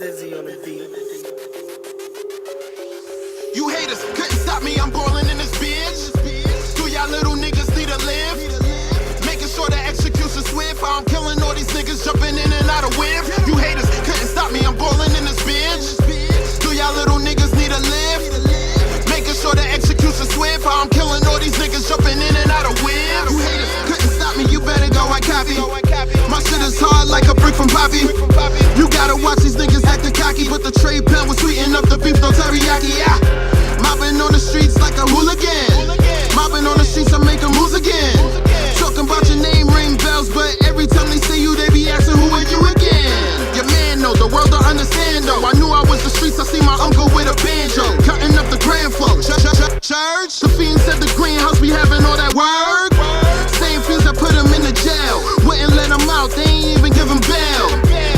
Dizzy on the beat. You haters couldn't stop me, I'm ballin' in this bitch. Do y'all little niggas need to live? Making sure the execution swift. I'm killing all these niggas jumping in and out of whip. You haters couldn't stop me, I'm ballin' in this bitch. Do y'all little niggas need to live? Making sure the execution swift. I'm killing all these niggas jumping in and out of whip. You haters couldn't stop me, you better go and copy. My shit is hard like a brick from Poppy. You gotta watch these niggas acting cocky, but the trade pen was sweeten up the beef, no teriyaki. Yeah. Mobbing on the streets like a hooligan. Mobbing on the streets, I'm making moves again. Talking about your name ring bells, but every time they see you, they be asking who are you again. Your man know, the world don't understand though. I knew I was the streets, I see my uncle with a banjo, cutting up the grand flow. Church, the fiends said the greenhouse be having all that work. Same fiends that put him in the jail, wouldn't let him out, they ain't even give him bail.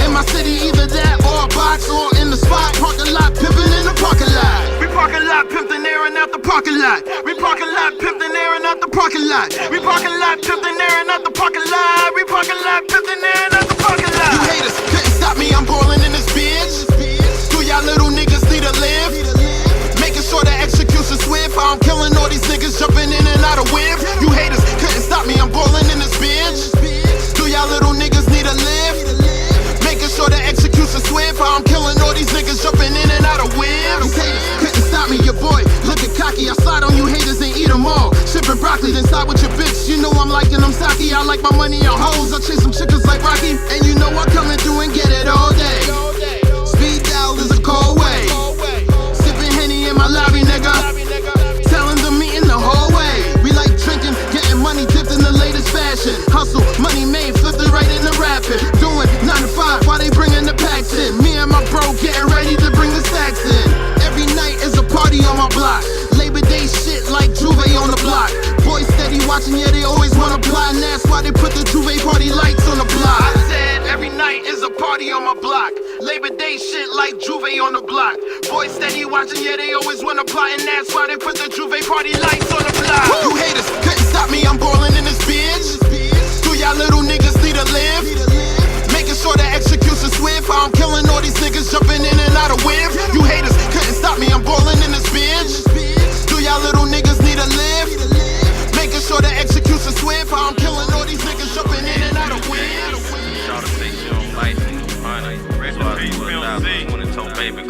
In my city, either that or a box or in the spot. Parking lot, pimping in the parking lot. We parking lot, pimping there and out the parking lot. We parking lot, pimping there and out the parking lot. We parking lot, pimping there and out the parking lot. We parking lot, pimping there and out the parking lot. You haters couldn't stop me, I'm ballin' in this bitch. Do y'all little niggas need to live? Making sure the execution swift. I'm killing all these niggas jumping in and out of whip. You haters couldn't stop me, I'm ballin' in this bitch. Do y'all little niggas need to live? Making sure the execution swift. I'm killing all these niggas jumping in and out of whips. These haters couldn't stop me, your boy looking cocky. I slide on you haters and eat them all. Shipping broccoli, then side with your bitch. You know I'm liking them sake. I like my money on hoes. I chase some chickens like Rocky. And you know I come and do and get it all day. Speed dial is a cold way. Sipping Henny in my lobby, nigga. Telling them me in the hallway. We like drinking, getting money dipped in the latest fashion. Hustle, money made, flipped it right into rapping. Doing 9 to 5 while they bringing the packs in. Me and my bro getting ready to bring the stacks in. Every night is a party on my block. Labor Day shit like Juve on the block. Boys steady watching, yeah, they always wanna plot. And that's why they put the Juve party lights on the block. I said every night is a party on my block. Labor Day shit like Juve on the block. Boys steady watching, yeah, they always wanna plot. And that's why they put the Juve party lights on the block. You haters couldn't stop me, I'm ballin' in this bitch. Do y'all little niggas need to live? Making sure the execution swift. I'm killing all these niggas jumping in and out of whip. You haters couldn't stop me, I'm ballin' in this bitch. Do y'all little niggas need to live? Making sure the execution swift. I'm killing all these niggas jumping in and out of whip.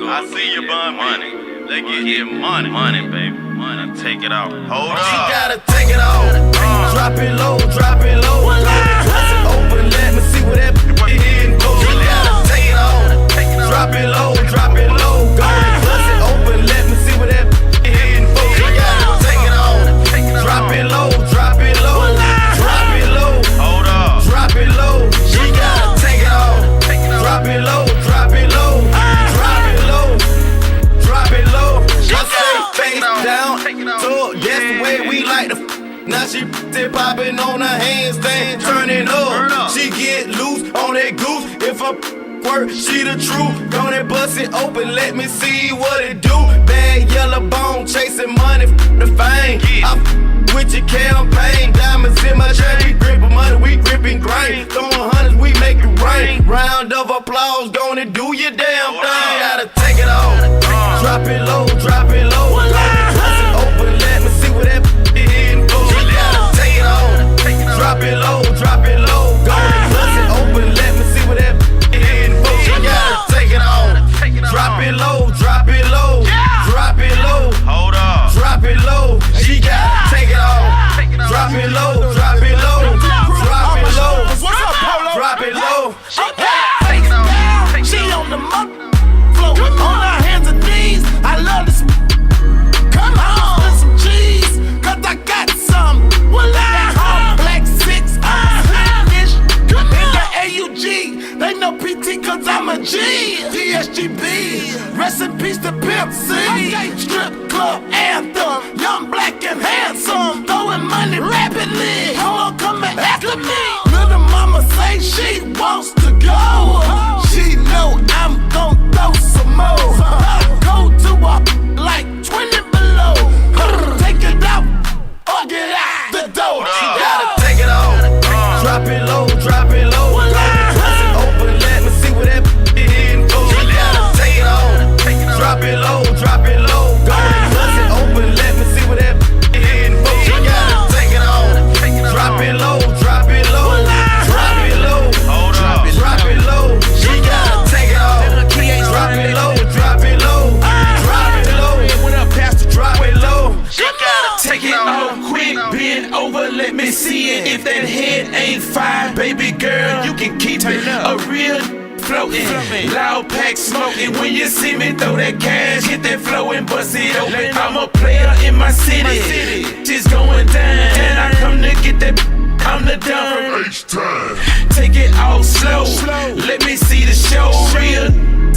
I see you bun money. They get money. Money, baby. Money, take it out. Hold up. She gotta take it off. Drop it low, drop it low. Bust it open, let me see what that hitting for. She gotta take it off. Drop it low, drop it low. Go ahead, bust it open, let me see what that hitting for. She gotta take it off. Drop it low, drop it low. Drop it low. Hold up. Drop it low. She gotta take it off. Drop it low, drop it low. Drop it low. Drop it low. I say face down. So that's the way we like to. Now she popping on her handstand, turning up. She get loose on that goose. If I work, she the truth. Gonna bust it open, let me see what it do. Bad yellow bone, chasing money, the fame. I with your campaign, diamonds in my chain. We gripping money, we gripping grain. Throwing hundreds, we make it rain. Round of applause, gonna do your damn thing. Gotta take it off. Drop it low, drop it low. Bust it open, let me see what that hitting for. She gotta take it off. Drop it low, drop it low. Go ahead, bust it open, let me see what that hitting for. She gotta take it off. Drop it low, drop it low. Drop it low. Hold up. Drop it low. She gotta take it off. Drop it low, drop it low. Drop it low. Drop it low. She on the floor, on her hands and knees. I love this. Come on, spend some cheese, 'cause I got some. Well, I black 6, ish. In the AUG, they know PT 'cause I'm a G. DSGB, rest in peace to Pimp C. Strip club anthem, young, black, and handsome. Throwing money rapidly. see it. If that head ain't fire, baby girl, you can keep it. A real floating, loud pack smoking. When you see me throw that cash, hit that flow and bust it open. I'm a player in my city. Just going down, and I come to get that. I'm the dumb. H-time. Take it all slow. Let me see the show. Real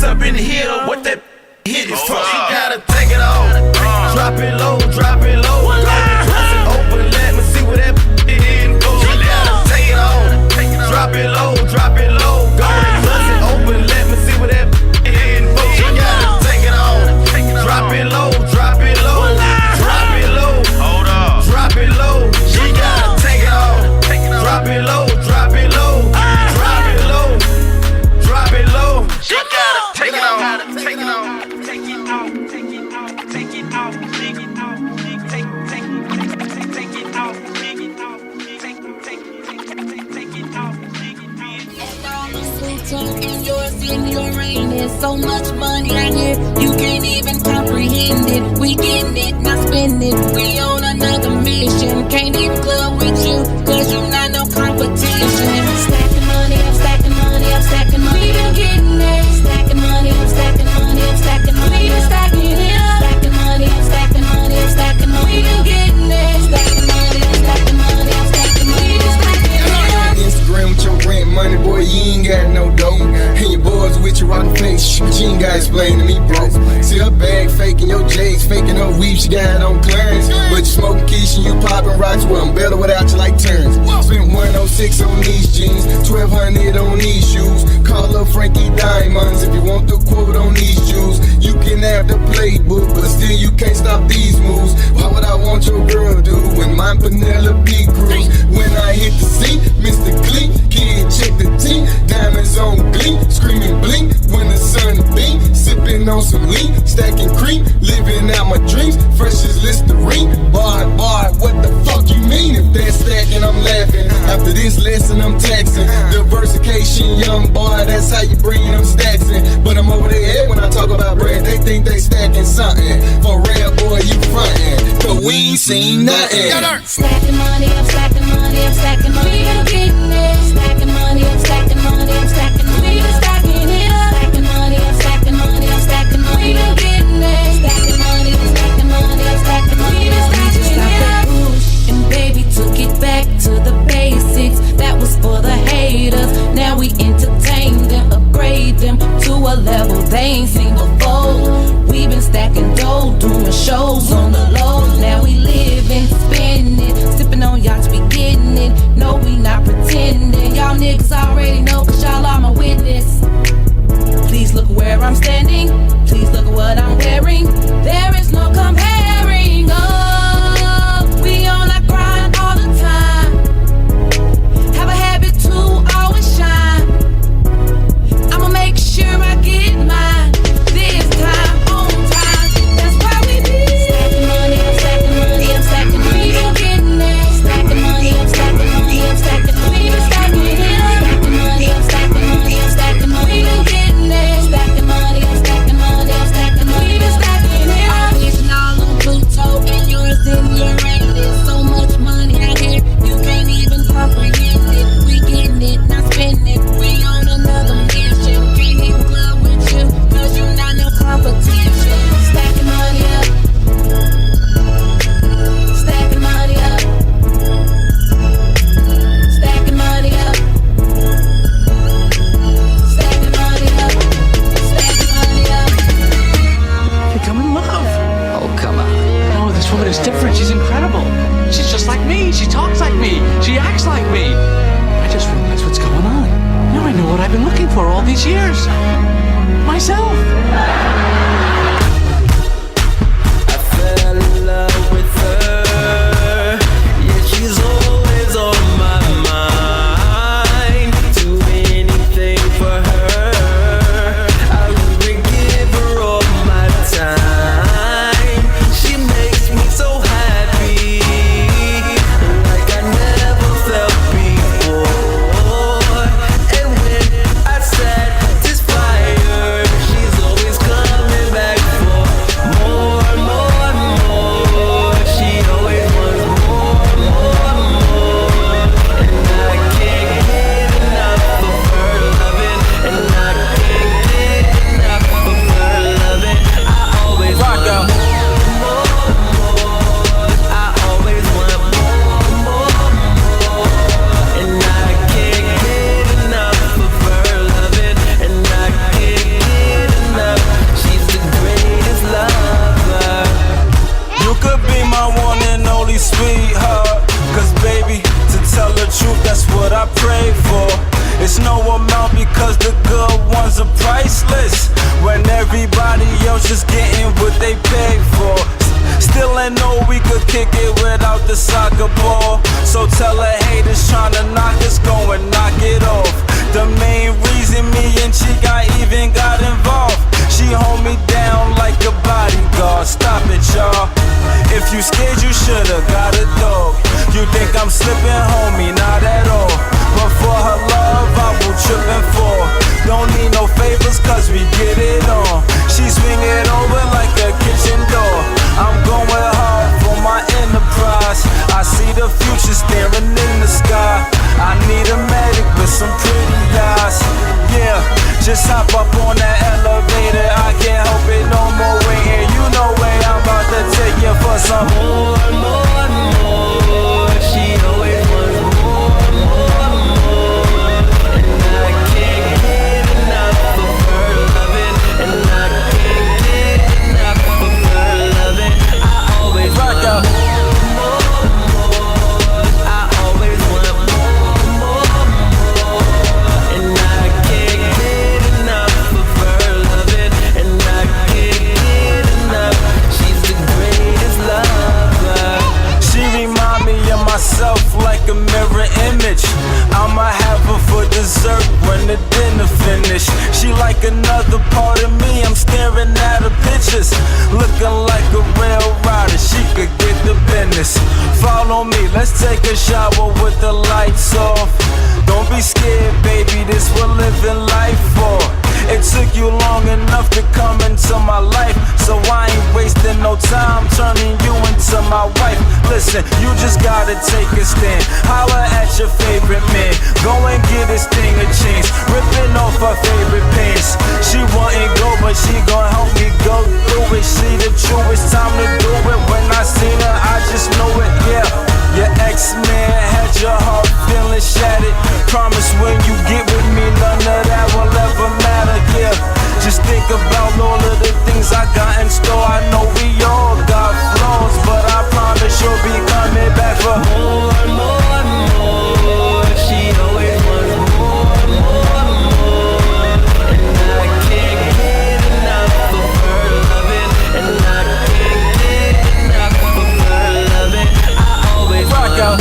up in here. What that hit is for? You gotta take it off. Drop it low, drop it low. Bust it open, let me see what that is for. You gotta take it off. Drop it low, drop it low. Go and bust it open, let me see what that is for. You gotta take it off. Drop it low, drop it low. Drop it low. Hold up. Drop it low. You gotta take it off. Drop it low, drop it low. Drop it low. Drop it low. You gotta take it off. Take it off. Take it off. Take it off. Take it off. Take it off. Take it off. Take it off. Take it off. Sweet talk and yours in your rain. There's so much money out here, you can't even comprehend it. We getting it, not spend it. We on another mission. Can't even club with you, cause you not no competition. Stacking money, I'm stacking money, I'm stacking money. We been getting it. Stacking money, I'm stacking money, I'm stacking money. We been stacking it up. Stacking money, I'm stacking money, I'm stacking money. We been getting it. Stacking money, I'm stacking money, I'm stacking money. We been stacking it up. Instagram with your rent money, boy, you ain't got no dough. And your boys with your rotten face, but you ain't gotta explain to me, bro. See her bag faking, your J's faking her weave, she got on clearance. But you smoking quiche and you popping rocks, well, I'm better without you like turns. Spent 106 on these jeans, 1200 on these shoes. Call up Frankie Diamonds if you want the quote on these shoes. You can have the playbook, but still you can't stop these moves. Why would I want your girl do when mine Penelope Cruz? When I hit the scene, Mr. Clean, kid check the team, diamonds on gleam, screaming blink when the sun beam, sipping on some lean, stacking cream, living out my dreams, fresh as Listerine. Bar, what the fuck you mean? If that's stacking, I'm laughing. After this lesson, I'm taxing. Diversification, young boy, that's how you bring them stacks in. But I'm over their head when I talk about bread. They think they stacking something. For real, boy, you frontin', but we ain't seen nothing. Stacking money, I'm stacking money, I'm stacking money. We been getting it. Stacking money, I'm stacking money, I'm stacking money. We been stacking it up. Stacking money, I'm stacking money, I'm stacking money. We been getting it. Stacking money, I'm stacking money, I'm stacking money. We been stacking it up. And baby took it back to the basics. That was for the haters. Now we entertain them, upgrade them to a level they ain't seen before. We been stacking dough, doing shows on the low. Now we living, spending, sipping on yachts, we getting it. No, we not pretending. Y'all niggas already know, cause y'all are my witness. Please look where I'm standing. Please look at what I'm wearing. There is no comparing. Oh, we on our grind all the time. Have a habit to always shine. I'ma make sure I get mine. This time, on time. That's why we be stacking money, I'm stacking money, I'm stacking money. We been getting it. Stacking money, I'm stacking money, I'm stacking money. We been stacking it up. Stacking money, I'm stacking money, I'm stacking money. We been getting it. Stacking money, I'm stacking money, I'm stacking money. We been stacking it up. It's all on Pluto and yours in your rain. There's so much money out here, you can't even comprehend it. We getting it, not spending it. We on another mission. Can't even club with you, cause you not no competition. Stacking money up. Stacking money up. Stacking money up. Stacking money up. Stacking money up. think I'm in love. Oh, come on. No, this woman is different. She's incredible. She's just like me. She talks like me. She acts like me. I just realized what's going on. Now I know what I've been looking for all these years. Myself. I fell in love with her. Yeah, she's always on my mind. Do anything for her. I would give her all my time. She makes me so happy, like I never felt before. And when I satisfy her, she's always It's no amount because the good ones are priceless. When everybody else just getting what they paid for. Still ain't know we could kick it without the soccer ball. So tell the haters tryna knock us, go and knock it off. The main reason me and Chica even got involved. She hold me down like a bodyguard. Stop it, y'all. If you scared, you should've got a dog. You think I'm slipping, homie? Not at all. But for her love, I will trip and fall. Don't need no favors, cause we get it on. She swing it over like a kitchen door. I'm going hard for my enterprise. I see the future staring in the sky. I need a medic with some pretty eyes. Yeah, just hop up on that elevator. I can't help it no more waiting. You know where I'm about to take you for some more. She always wants more. And I can't get enough of her loving. And I can't get enough of her loving. I always rock out. Like a mirror image, I'ma have her for dessert when the dinner finish. She like another part of me, I'm staring at her pictures. Looking like a real rider, she could get the business. Follow me, let's take a shower with the lights off. Don't be scared, baby, this we're living life for. It took you long enough to come into my life, so I ain't wasting no time turning you into my wife. Listen, you just gotta take a stand. Holler at your favorite man. Go and get this thing a chance. Ripping off her favorite pants. She wouldn't go, but she gon' help me go through it. She the truest, time to do it. When I seen her, I just knew it, yeah. Your ex-man had your heart feeling shattered. Promise when you get with me, none of that will ever matter, yeah. Just think about all of the things I got in store. I know we all got flaws, but I promise you'll be coming back for more and more and more. She always wants more and more and more. And I can't get enough of her loving. And I can't get enough of her loving. I always rock out.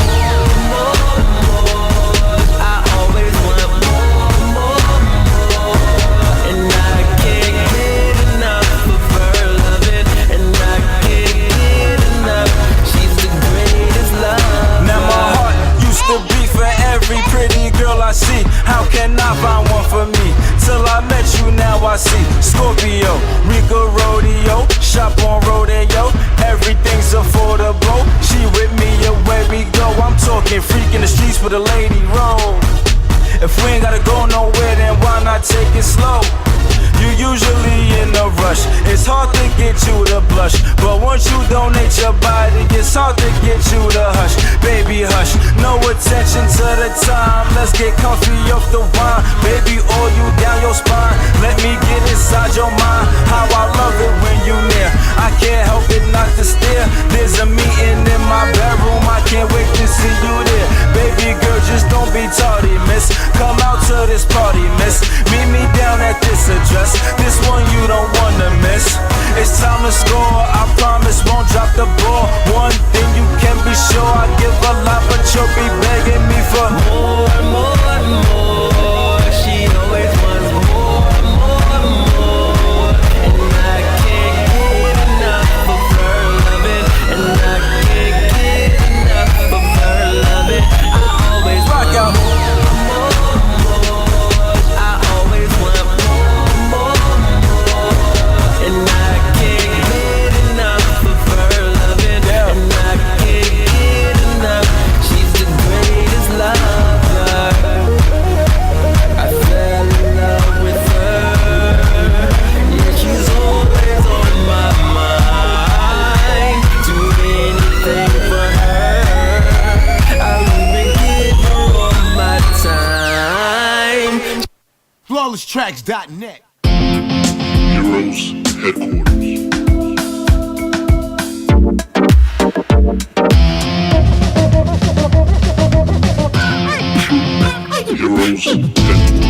I see, how can I find one for me? Till I met you, now I see Scorpio, Rico Rodeo, shop on Rodeo, everything's affordable. She with me, away we go. I'm talking freak in the streets with a lady roll. If we ain't gotta go nowhere, then why not take it slow? You usually in a rush, it's hard to get you to blush. But once you donate your body, it's hard to get you to hush. Baby hush, no attention to the time. Let's get comfy off the wine. Baby, oil you down your spine. Let me get inside your mind. How I love it when you near. I can't help it not to stare. There's a meeting in my bedroom, I can't wait to see you there. Baby girl, just don't be tardy, miss. Come out to this party, miss. Meet me down at this address. This one you don't wanna miss. It's time to score, I promise won't drop the ball. One thing you can be sure, I give a lot, but you'll be begging me for more and more and more. She always wants more and more and more. And I can't get enough of her loving. And I can't get enough of her loving. I always rock out. FlawlessTracks.net. Heroes Headquarters. Heroes Heroes Headquarters.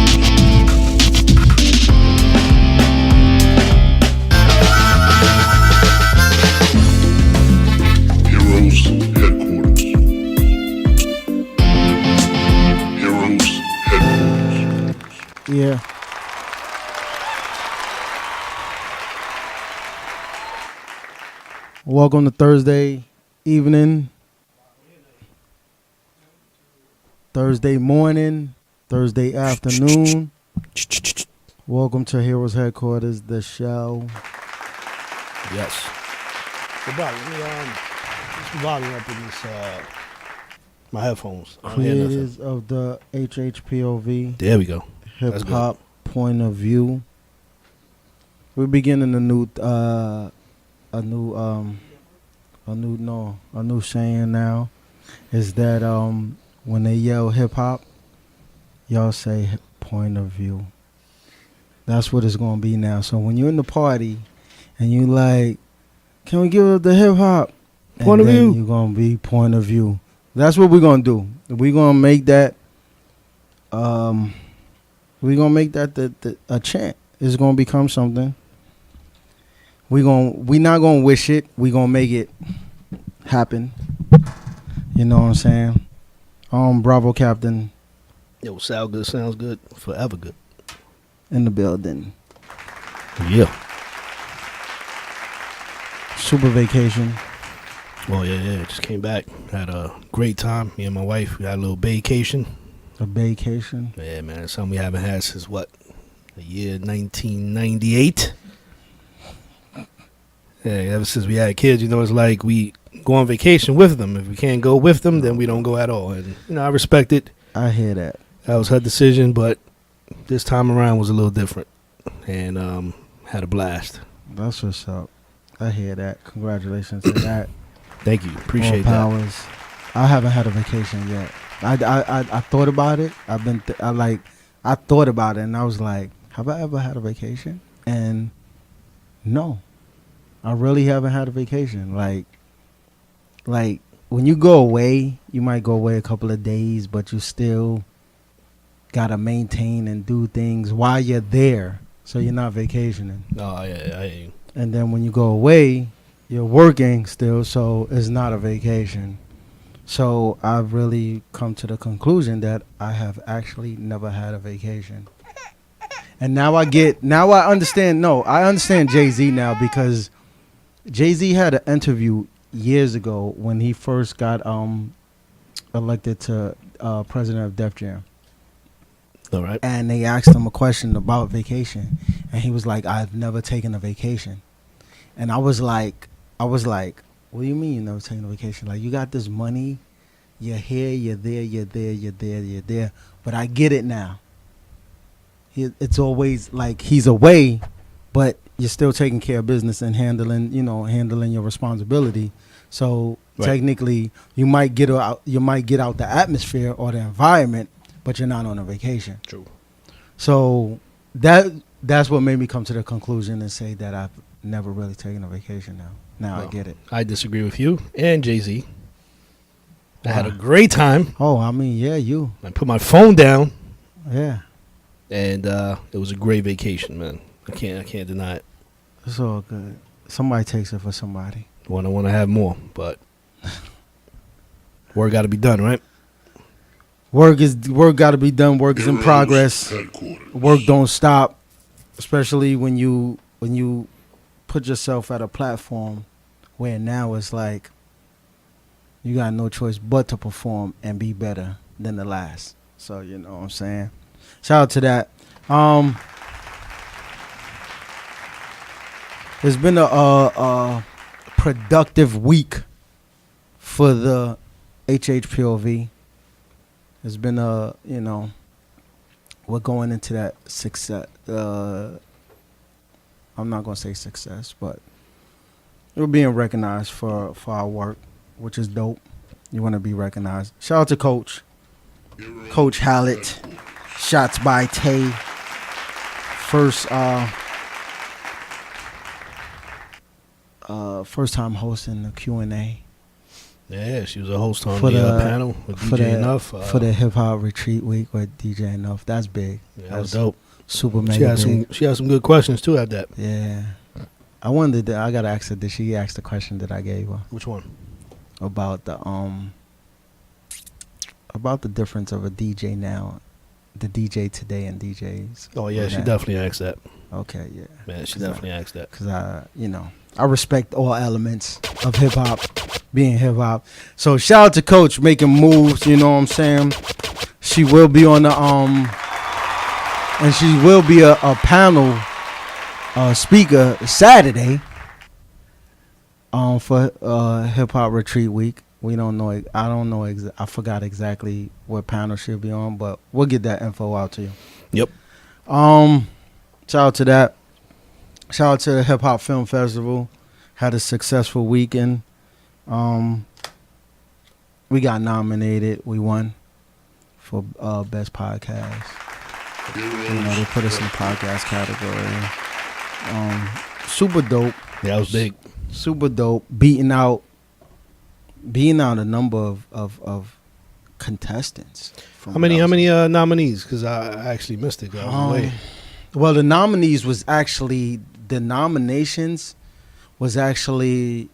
Heroes Headquarters. Heroes Headquarters. Yeah. Welcome to Thursday evening, Thursday morning, Thursday afternoon. Welcome to Heroes Headquarters, the show. Yes. Hey, Bob, let me put some volume up in this, my headphones. I don't hear nothing. Creators of the HHPOV, There we go. hip hop point of view. We're beginning a new saying now is that when they yell hip hop, y'all say point of view. That's what it's gonna be now. So when you're in the party and you like, can we give it the hip hop Point of view. You're gonna be point of view. That's what we're gonna do. We're gonna make that. We're gonna make that a chant. It's gonna become something. We not gonna wish it. We gonna make it happen. You know what I'm saying? Bravo Captain Yo, sound good, sounds good, forever good. in the building. Yeah. Super vacation. Well, yeah. Just came back. Had a great time. Me and my wife, we had a little vacation. A vacation. Yeah, man. It's something we haven't had since what? The year 1998. Yeah, ever since we had kids, it's like we go on vacation with them. If we can't go with them, then we don't go at all. And, I respect it. I hear that. That was her decision, but this time around was a little different. And had a blast. That's what's up. I hear that. Congratulations to that. Thank you. Appreciate More that. powers. I haven't had a vacation yet. I thought about it. I thought about it, and I was like, have I ever had a vacation? And no, I really haven't had a vacation. Like when you go away, you might go away a couple of days, but you still gotta maintain and do things while you're there, so you're not vacationing. Oh, yeah, I hear you. And then when you go away, you're working still, so it's not a vacation. So I've really come to the conclusion that I have actually never had a vacation. And now I understand. I understand Jay-Z now, because Jay-Z had an interview years ago when he first got elected to president of Def Jam. All right. And they asked him a question about vacation, and he was like, I've never taken a vacation. And I was like, what do you mean you've never taken a vacation? Like, you got this money, you're here, you're there, you're there, you're there, you're there. But I get it now. It's always like he's away, but you're still taking care of business and handling your responsibility. So technically, you might get out the atmosphere or the environment, but you're not on a vacation. True. So that's what made me come to the conclusion and say that I've never really taken a vacation now. Now I get it. I disagree with you and Jay-Z. I had a great time. Oh, I mean, yeah, you. I put my phone down. Yeah. And it was a great vacation, man. I can't deny it. It's all good. Somebody takes it for somebody. I want to have more, but work got to be done, right? Work got to be done. Work is in Heroes progress. Headquarters. Work don't stop, especially when you put yourself at a platform where now it's like you got no choice but to perform and be better than the last. So you know what I'm saying. Shout out to that. It's been a productive week for the HHPOV. It's been we're going into that success. I'm not gonna say success, but we're being recognized for our work, which is dope. You want to be recognized. Shout out to Coach Hallett. Shots by Tay. First time hosting the Q&A. Yeah, she was a host on For the the- panel with DJ Enough. for the hip hop retreat week with DJ Enough. That's big. Yeah, that was dope. Super She mega had big. she had some good questions too at that. Yeah. I wondered. I gotta ask her. Did she ask the question that I gave her Which one? about the difference of a DJ now, the DJ today and DJs? Oh yeah, she that. definitely asked that. Okay, yeah. Man, she definitely asked that. Cause I respect all elements of hip hop, being hip hop. So shout out to Coach making moves. You know what I'm saying? She will be on the and she will be a panel speaker Saturday for hip hop retreat week. We don't know. I don't know. I forgot exactly what panel she'll be on, but we'll get that info out to you. Yep. Shout out to that. Shout out to the Hip Hop Film Festival. Had a successful weekend. We got nominated. We won for best podcast. They put us in the podcast category. Super dope. Yeah, that was big. Super dope. Beating out a number of contestants. How many nominees? Because I actually missed it. I was away. Well, the nominees was actually the nominations was actually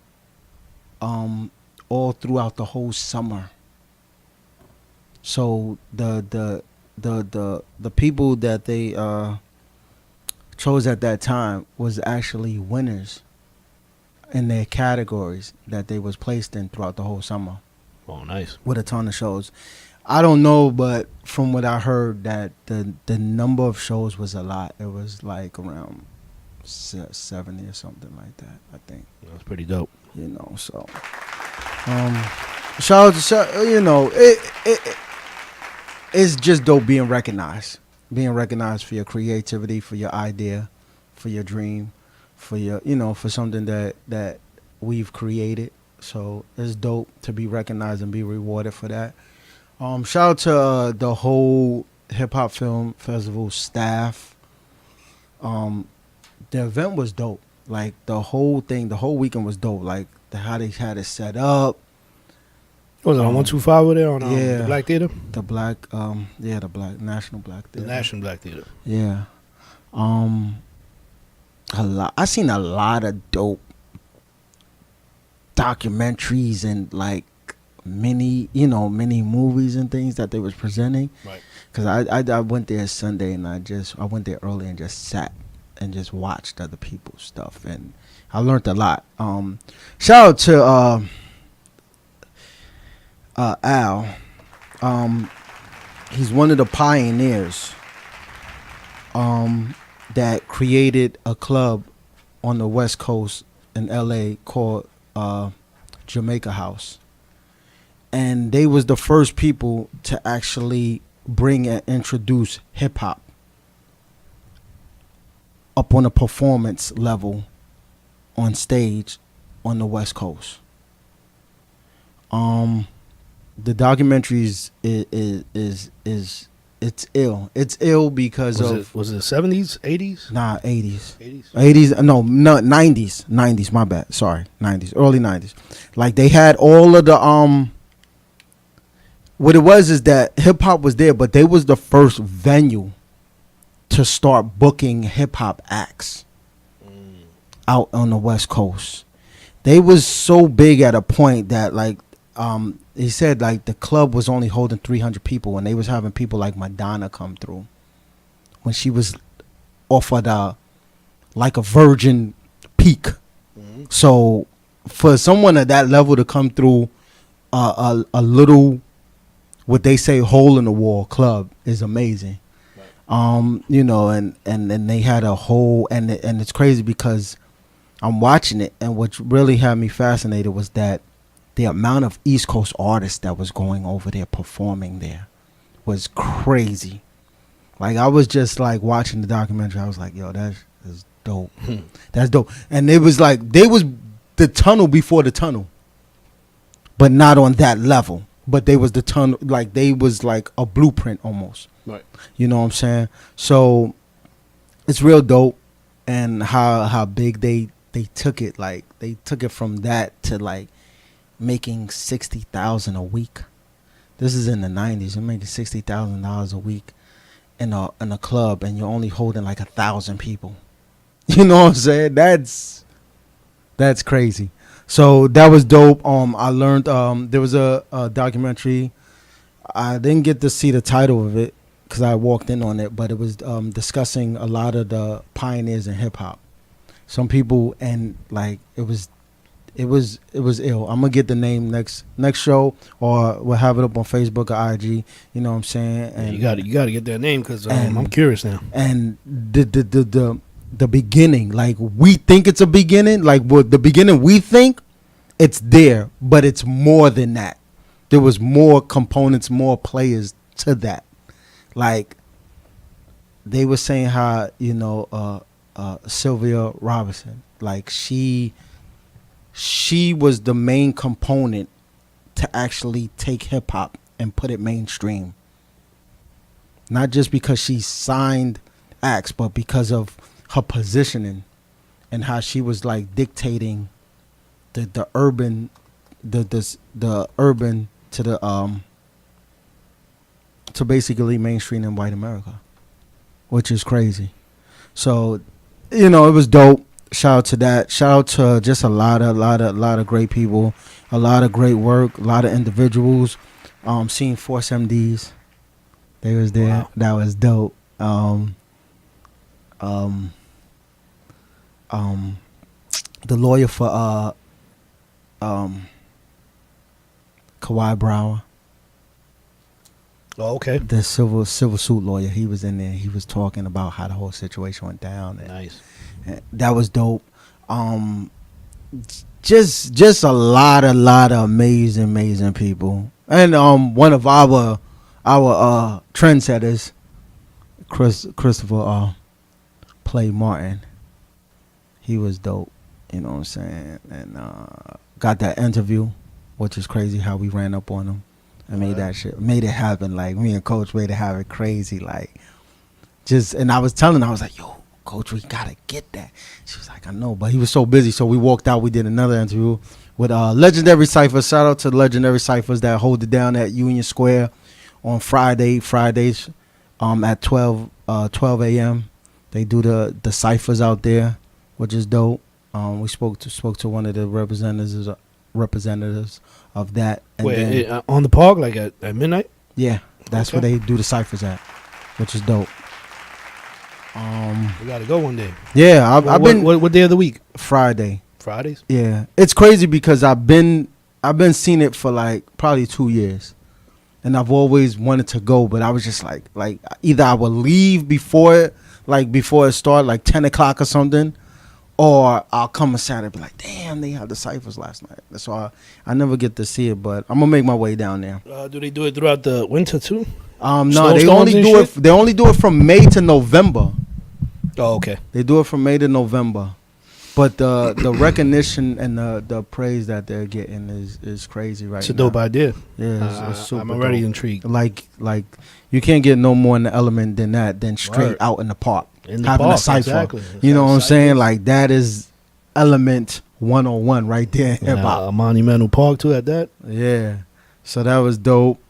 all throughout the whole summer. So the people that they chose at that time was actually winners in their categories that they was placed in throughout the whole summer. Oh, nice. With a ton of shows. I don't know, but from what I heard, that the number of shows was a lot. It was like around 70 or something like that, I think. That's pretty dope. You know, so shout out to it's just dope being recognized for your creativity, for your idea, for your dream, for your for something that we've created. So it's dope to be recognized and be rewarded for that. Shout out to the whole Hip Hop Film Festival staff. The event was dope. Like the whole weekend was dope. Like how they had it set up. Was it on 125 over there on the Black Theater? The Black, the Black National Black Theater. The National Black Theater. Yeah. A lot. I seen a lot of dope documentaries and like mini movies and things that they was presenting. Right. Because I went there Sunday and I went there early and just sat and just watched other people's stuff and I learned a lot. Shout out to Al. He's one of the pioneers that created a club on the West Coast in LA called Jamaica House. And they was the first people to actually bring and introduce hip hop up on a performance level on stage on the West Coast. The documentaries is it's ill. It's ill because was it the 70s, 80s? Nah, 80s. 80s, no, 90s. 90s, my bad. Sorry, 90s, early 90s. Like they had all of the what it was is that hip hop was there, but they was the first venue to start booking hip hop acts out on the West Coast. They was so big at a point that like he said like the club was only holding 300 people and they was having people like Madonna come through when she was off of the like a Virgin peak. Mm-hmm. So for someone at that level to come through a little what they say hole in the wall club is amazing. Right. And they had a whole and it's crazy because I'm watching it and what really had me fascinated was that the amount of East Coast artists that was going over there performing there was crazy. Like I was just like watching the documentary. I was like, yo, that's dope. That's dope. And it was like they was the tunnel before the tunnel, but not on that level. But they was the tunnel, like they was like a blueprint almost. Right. You know what I'm saying? So it's real dope, and how big they took it. Like they took it from that to like making $60,000 a week. This is in the 90s. You're making $60,000 a week in a club, and you're only holding like 1,000 people. You know what I'm saying? That's crazy. So that was dope. I learned there was a documentary. I didn't get to see the title of it because I walked in on it, but it was discussing a lot of the pioneers in hip hop. Some people, and like it was ill. I'm gonna get the name next show, or we'll have it up on Facebook or IG. You know what I'm saying? And you got to get that name because I'm curious now. And the beginning, like we think it's a beginning, like what the beginning we think it's there, but it's more than that. There was more components, more players to that. Like they were saying how, you know, Sylvia Robinson, like she was the main component to actually take hip hop and put it mainstream. Not just because she signed acts, but because of her positioning and how she was like dictating the urban to the to basically mainstream in white America, which is crazy. So, you know, it was dope. Shout out to that. Shout out to just a lot of great people, a lot of great work, a lot of individuals. Seeing Force MDs, they was there. Wow. That was dope. The lawyer for Kawhi Brower. Oh, okay. The civil suit lawyer, he was in there. He was talking about how the whole situation went down. And nice. And that was dope. Just a lot of amazing people. And one of our trendsetters, Christopher Play Martin. He was dope. You know what I'm saying? And got that interview, which is crazy how we ran up on him. I made that shit, made it happen. Like me and Coach made it happen crazy. Like and I was telling her, I was like, yo, Coach, we gotta get that. She was like, I know, but he was so busy. So we walked out. We did another interview with Legendary Cyphers. Shout out to Legendary Cyphers that hold it down at Union Square on Fridays at 12 a.m. They do the ciphers out there, which is dope. We spoke to one of the representatives of that. And wait, on the park, like at midnight? Yeah, that's where they do the ciphers at, which is dope. We gotta go one day. Yeah, I've been. What day of the week? Fridays. Yeah, it's crazy because I've been seeing it for like probably 2 years, and I've always wanted to go, but I was just like either I would leave before it started, like 10 o'clock or something, or I'll come on Saturday and be like, damn, they had the ciphers last night. That's why I never get to see it, but I'm gonna make my way down there. Do they do it throughout the winter too? No, they only do it from May to November. Oh, okay. They do it from May to November, but the recognition and the praise that they're getting is crazy right now. It's a dope idea. Yeah, it's super I'm already dope. intrigued. Like you can't get no more in the element than straight out in the park. Having a cipher. Exactly. You know what I'm saying? Like that is element 101 right there in hip hop. A monumental park too at that. Yeah. So that was dope.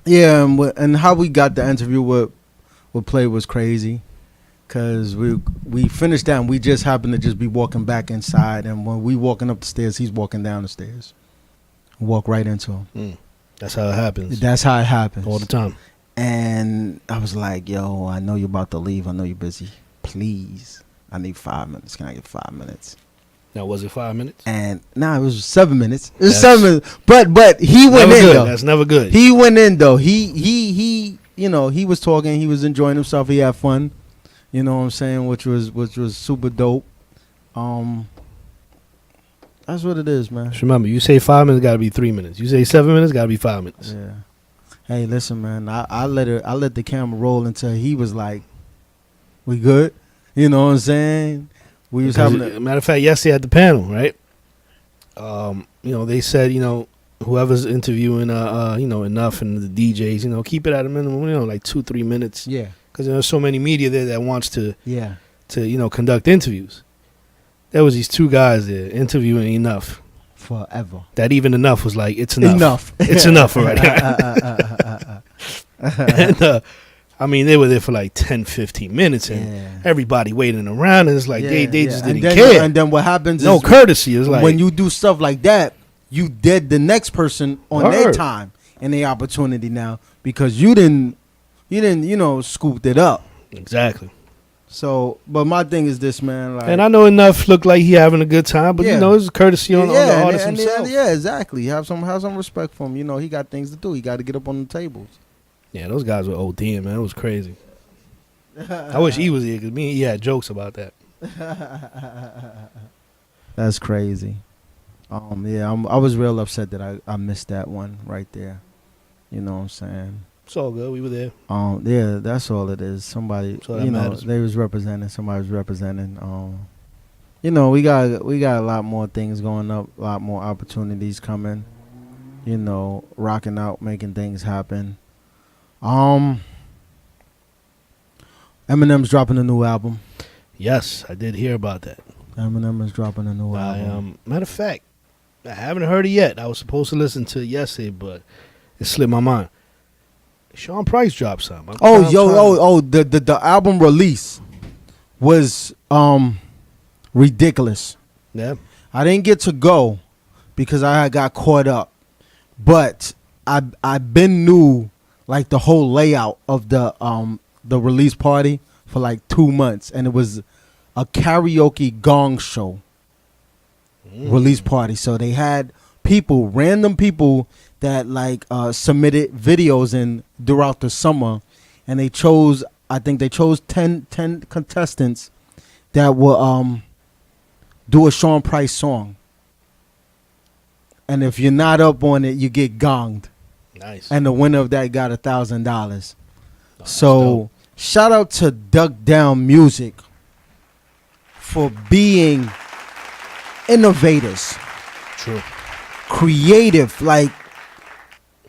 Yeah, and how we got the interview with Play was crazy, cause we finished that and we just happened to just be walking back inside, and when we walking up the stairs, he's walking down the stairs. Walk right into him. That's how it happens. That's how it happens all the time. And I was like, yo, I know you're about to leave. I know you're busy. Please, I need 5 minutes. Can I get 5 minutes? Now, was it 5 minutes? And it was 7 minutes. It was 7 minutes. But he went in though. That's never good. He went in though. He you know, he was talking, he was enjoying himself, he had fun. You know what I'm saying, which was super dope. That's what it is, man. Just remember, you say 5 minutes, gotta be 3 minutes. You say 7 minutes, gotta be 5 minutes. Yeah. Hey, listen, man. I let the camera roll until he was like, "We good?" You know what I'm saying? We was having matter of fact, yesterday at the panel, right? You know, they said, you know, whoever's interviewing, you know, enough, and the DJs, you know, keep it at a minimum, you know, like 2-3 minutes. Yeah. Because there's so many media there that wants to, yeah, to you know, conduct interviews. There was these two guys there interviewing enough forever. That even enough was like, it's enough. It's enough already. And I mean, they were there for like 10, 15 minutes, and everybody waiting around, and it's like they just didn't care. And then what happens no is courtesy. It's like when you do stuff like that, you dead the next person on their time and their opportunity now because you didn't scooped it up. Exactly. So, but my thing is this, man. Like, and I know Enough looked like he having a good time, but it's courtesy on the artist himself. Yeah, exactly. Have some respect for him. You know, he got things to do. He got to get up on the tables. Yeah, those guys were ODing, man. It was crazy. I wish he was here because he had jokes about that. That's crazy. I was real upset that I missed that one right there. You know what I'm saying? It's all good. We were there. Yeah, that's all it is. Somebody, matters. they was representing. Somebody was representing. We got a lot more things going up, a lot more opportunities coming. You know, rocking out, making things happen. Eminem's dropping a new album. Yes, I did hear about that. Eminem is dropping a new album. Matter of fact, I haven't heard it yet. I was supposed to listen to it yesterday, but it slipped my mind. Sean Price dropped something. The album release was ridiculous. Yeah. I didn't get to go because I got caught up. But I been knew like the whole layout of the release party for like 2 months, and it was a karaoke gong show release party. So they had random people that like submitted videos in throughout the summer, and I think they chose 10 contestants that will do a Sean Price song. And if you're not up on it, you get gonged. Nice. And the winner of that got $1,000. So shout out to Duck Down Music for being innovators. True. Creative,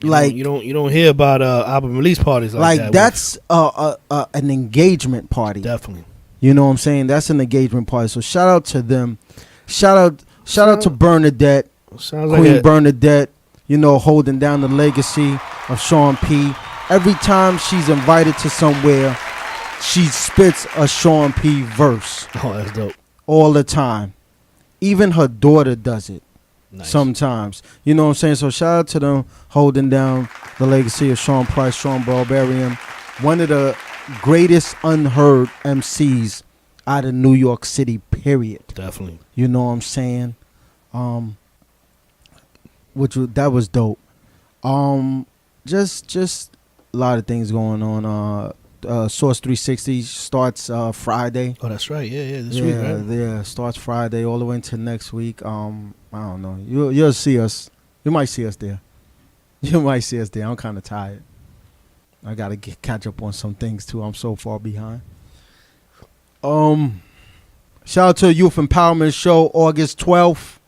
you don't hear about album release parties like that. That's an engagement party. Definitely. You know what I'm saying? That's an engagement party. So shout out to them. Shout out to Bernadette. Queen Bernadette, holding down the legacy of Sean P. Every time she's invited to somewhere, she spits a Sean P verse. Oh, that's dope. All the time. Even her daughter does it. Nice. Sometimes. You know what I'm saying? So shout out to them holding down the legacy of Sean Price, Sean Barbarian. One of the greatest unheard MCs out of New York City, period. Definitely. You know what I'm saying? That was dope. Just a lot of things going on. Source 360 starts Friday. Oh, that's right. Yeah, this week, right? Yeah, starts Friday all the way into next week. I don't know. You'll see us. You might see us there. I'm kind of tired. I gotta catch up on some things too. I'm so far behind. Shout out to a Youth Empowerment Show, August 12th.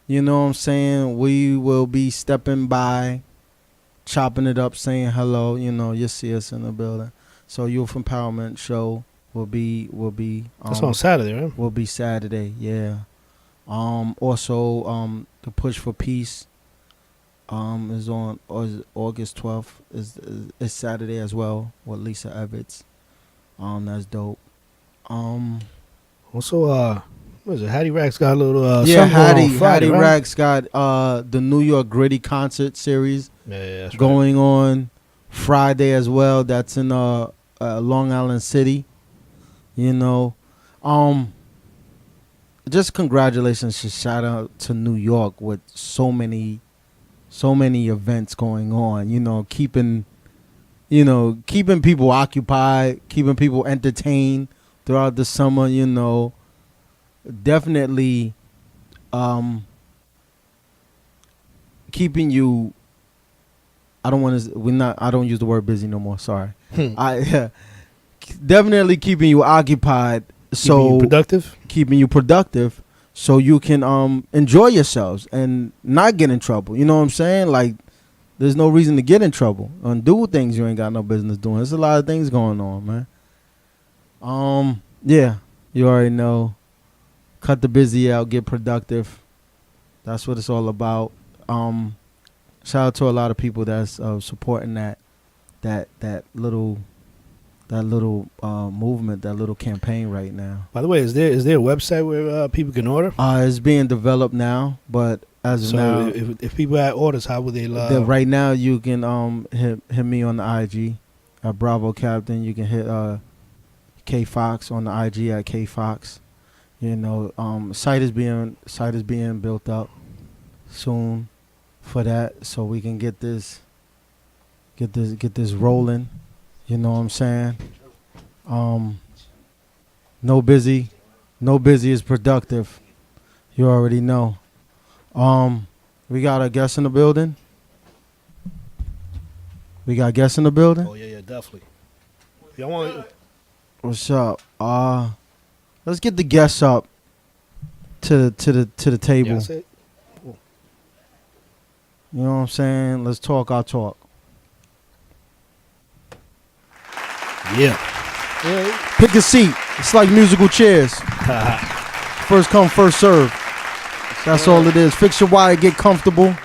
You know what I'm saying? We will be stepping by, chopping it up, saying hello. You'll see us in the building. So Youth Empowerment Show will be. That's on Saturday, right? Will be Saturday, yeah. Also, the Push for Peace is on August 12th. Is Saturday as well with Lisa Evans. That's dope. Also, what is it? Hattie Rack's got a little Hattie right? Rack's got the New York Gritty concert series that's going on Friday as well. That's in Long Island City. Just congratulations, shout out to New York with so many events going on. Keeping people occupied, keeping people entertained throughout the summer. Definitely keeping you. I don't use the word busy no more. Sorry. Definitely keeping you occupied. Keeping you productive so you can enjoy yourselves and not get in trouble. You know what I'm saying? Like, there's no reason to get in trouble and do things you ain't got no business doing. There's a lot of things going on, man. Yeah, you already know. Cut the busy out, get productive. That's what it's all about. Shout out to a lot of people that's supporting that little movement, that little campaign right now. By the way, is there a website where people can order? It's being developed now, but as of now, if people had orders, how would they? Right now, you can hit me on the IG at Bravo Captain. You can hit K Fox on the IG at K Fox. You know, site is being built up soon for that, so we can get this rolling. You know what I'm saying? No busy is productive. You already know. We got a guest in the building. Oh yeah, definitely. Y'all want? What's up? Let's get the guests up to the table. Yeah, that's it. Cool. You know what I'm saying? Let's talk our talk. Yeah. Pick a seat. It's like musical chairs. First come, first serve. That's all it is. Fix your wire, get comfortable.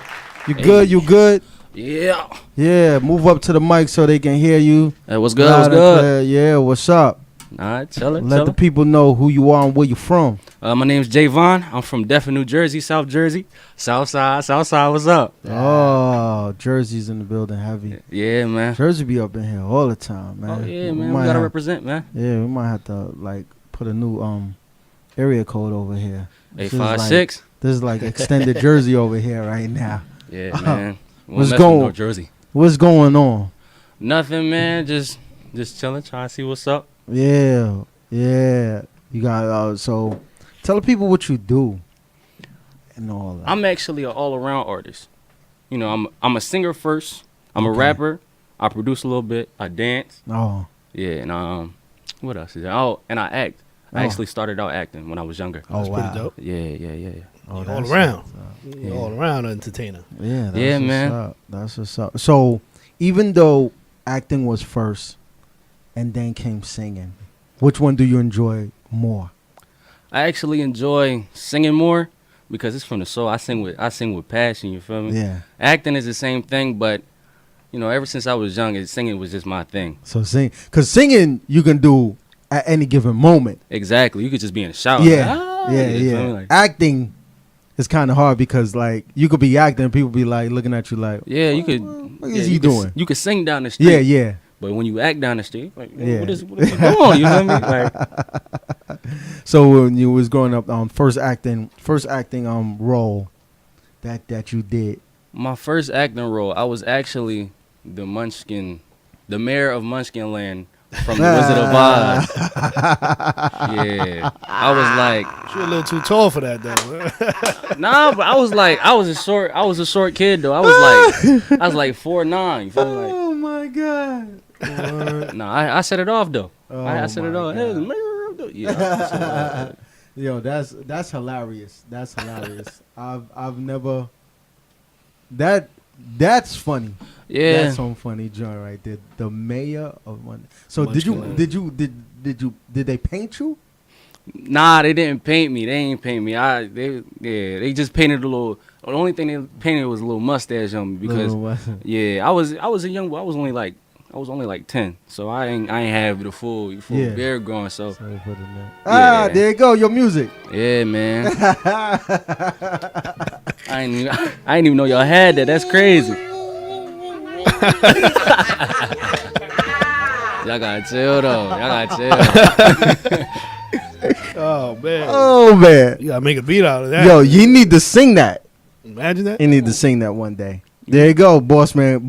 You good? You good? Yeah. Yeah, move up to the mic so they can hear you. Hey, what's good? What's good? Yeah, what's up? All right, chillin'. Let the people know who you are and where you're from. My name's Javon. I'm from Deffin, New Jersey, South Jersey. Southside, what's up? Oh, Jersey's in the building heavy. Yeah, man. Jersey be up in here all the time, man. Oh, yeah, man. We gotta represent, man. Yeah, we might have to, like, put a new area code over here. 856. This is like extended Jersey over here right now. Yeah, man. What's going on? Nothing, man. Just chilling, trying to see what's up. Yeah. You got so tell the people what you do and all that. I'm actually an all-around artist. You know, I'm a singer first. I'm a rapper. I produce a little bit. I dance. Oh. Yeah, and what else is there? Oh, and I act. I actually started out acting when I was younger. That's wow. pretty dope. Yeah. Oh, all around. All around entertainer. Yeah, man. Up. That's what's up. So even though acting was first and then came singing, which one do you enjoy more? I actually enjoy singing more because it's from the soul. I sing with passion, you feel me? Yeah. Acting is the same thing, but you know, ever since I was young, singing was just my thing. So cause singing you can do at any given moment. Exactly. You could just be in the shower. Yeah. Like, Yeah. Like, acting is kind of hard because like you could be acting and people be like looking at you like, yeah, you could. What is he doing? You could sing down the street. Yeah. But when you act down the street, like, yeah. what is he doing? You know what I mean? Like, so when you was growing up, first acting role that you did. My first acting role, I was actually the mayor of Munchkin Land from the Wizard of Oz. Yeah, I was like, you're a little too tall for that though. Nah, but I was a short kid though. I was like 4'9". You feel me? Like, oh my god. I set it off though. Oh I set it off. Yeah. Yo, that's hilarious. That's hilarious. I've never. That's funny. Yeah, that's some funny joint right there. The mayor of one. So did they paint you? Nah, they didn't paint me. They ain't paint me. They just painted a little. The only thing they painted was a little mustache on me because I was a young boy. I was only like 10, so I ain't have the full beard growing. So there you go, your music. Yeah, man. I ain't even know y'all had that. That's crazy. Y'all gotta chill though. Oh man. You gotta make a beat out of that. Yo, you need to sing that. Imagine that. You need to sing that one day. There you go, boss man,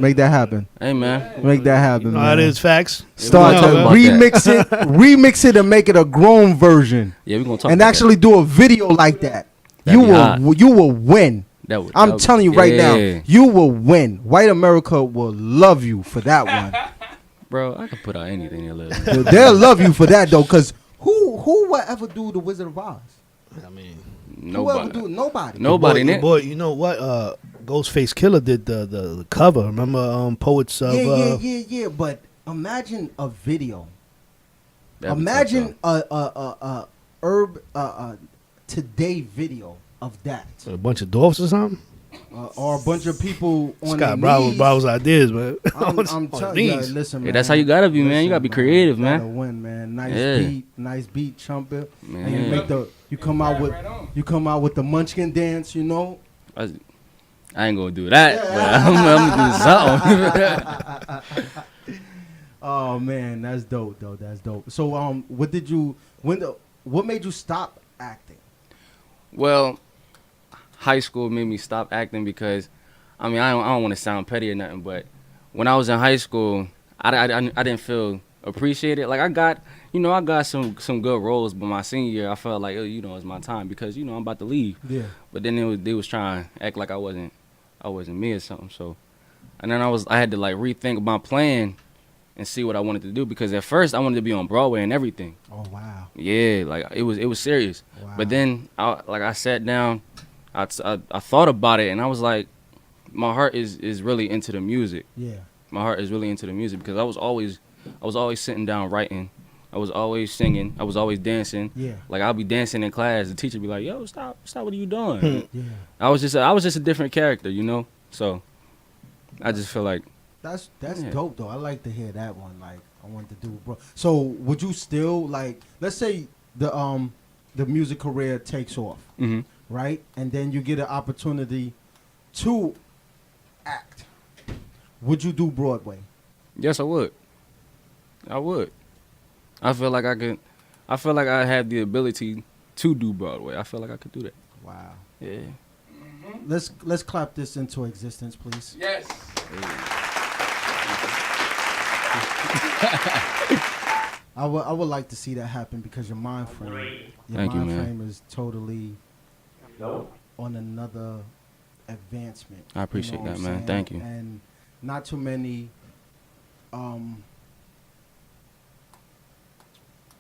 make that happen. Hey man, make that happen. No, that is facts. Start to remix it and make it a grown version. Yeah, we gonna talk. And about actually do a video like that. You will win. I'm telling you right now, you will win. White America will love you for that one. Bro, I can put out anything they love. They'll love you for that though, cause who will ever do the Wizard of Oz? I mean, nobody. Nobody. Boy, you know what? Ghostface Killer did the cover. Remember, Poets of. Yeah. But imagine a video. Imagine a today video of that, A bunch of dwarfs or something. or a bunch of people on Scott their knees. Bravo's ideas, man. I'm telling you, listen, man. Yeah, that's how you gotta be, man. You gotta be creative, man. Gotta win, man. Yeah. Nice beat, trumpet. Man. And you come out with the Munchkin dance, you know. I ain't gonna do that, but I'm gonna do something. Oh man, that's dope, though. That's dope. So, what made you stop acting? Well, high school made me stop acting because, I mean, I don't want to sound petty or nothing, but when I was in high school, I didn't feel appreciated. Like I got some good roles, but my senior year, I felt like, it's my time because I'm about to leave. Yeah. But then they was trying to act like I wasn't me or something. So, and then I had to like rethink my plan and see what I wanted to do because at first I wanted to be on Broadway and everything. Oh wow. Yeah, like it was serious. Wow. But then I sat down, I thought about it and I was like, my heart is really into the music. Yeah. My heart is really into the music because I was always sitting down writing. I was always singing. I was always dancing. Yeah. Like I'll be dancing in class. The teacher be like, "Yo, stop! What are you doing?" Yeah. I was just a different character, So I just feel like that's dope though. I like to hear that one. Like I want to do, bro. So would you still like? Let's say the music career takes off, right? And then you get an opportunity to act. Would you do Broadway? Yes, I would. I would. I feel like I could. I feel like I have the ability to do Broadway. I feel like I could do that. Wow. Yeah. Let's clap this into existence, please. Yes. I would like to see that happen because your mind frame, Thank you, man. frame is totally on another advancement. I appreciate what that, I'm man. saying? Thank you. And not too many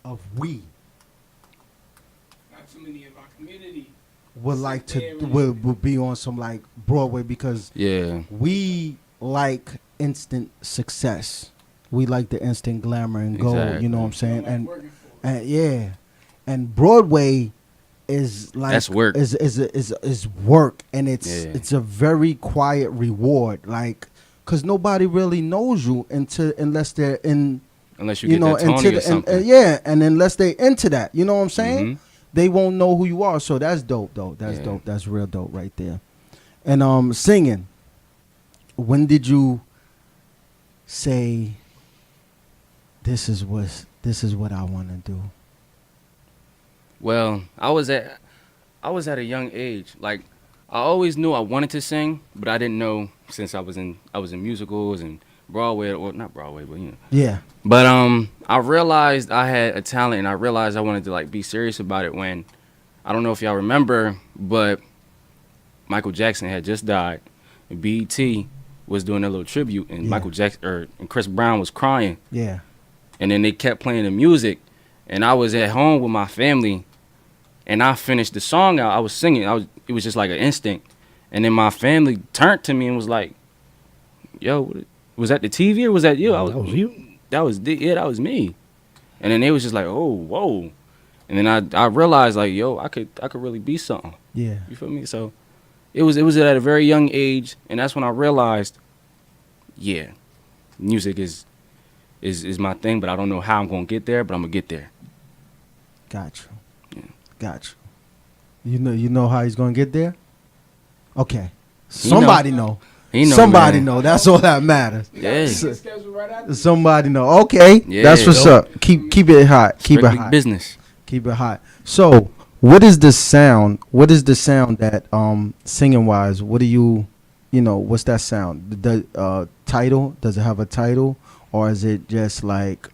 of we Not too many of our community would like to would be on some like Broadway because we like instant success. We like the instant glamour and gold. Exactly. You know what I'm saying? And yeah, and Broadway is like that's work. Is work, and it's a very quiet reward. Like, cause nobody really knows you unless they're in. Unless you get that Tony or something. And unless they into that, you know what I'm saying? They won't know who you are. So that's dope, though. That's dope. That's real dope right there. And singing. When did you say, this is what I want to do? Well, I was at a young age. Like I always knew I wanted to sing, but I didn't know since I was in musicals and Broadway, or not Broadway, but Yeah. But I realized I had a talent, and I realized I wanted to like be serious about it when, I don't know if y'all remember, but Michael Jackson had just died, and BET was doing a little tribute, and Michael Jackson and Chris Brown was crying. Yeah. And then they kept playing the music, and I was at home with my family, and I finished the song out. I was singing. It was just like an instinct, and then my family turned to me and was like, "Yo, was that the TV or was that you?" That was you? That was me. And then they was just like, "Oh, whoa." And then I realized like, yo, I could really be something. Yeah. You feel me? So it was at a very young age, and that's when I realized, yeah, music is my thing, but I don't know how I'm gonna get there, but I'm gonna get there. Got you. Yeah. Got you. You know how he's gonna get there? Okay. Somebody know. Somebody know. That's all that matters. Yeah. Somebody know. Okay. Yeah. That's what's up. Keep it hot. Keep it hot. Business. Keep it hot. So, what is the sound? What is the sound that singing wise? What do what's that sound? The title? Does it have a title, or is it just like?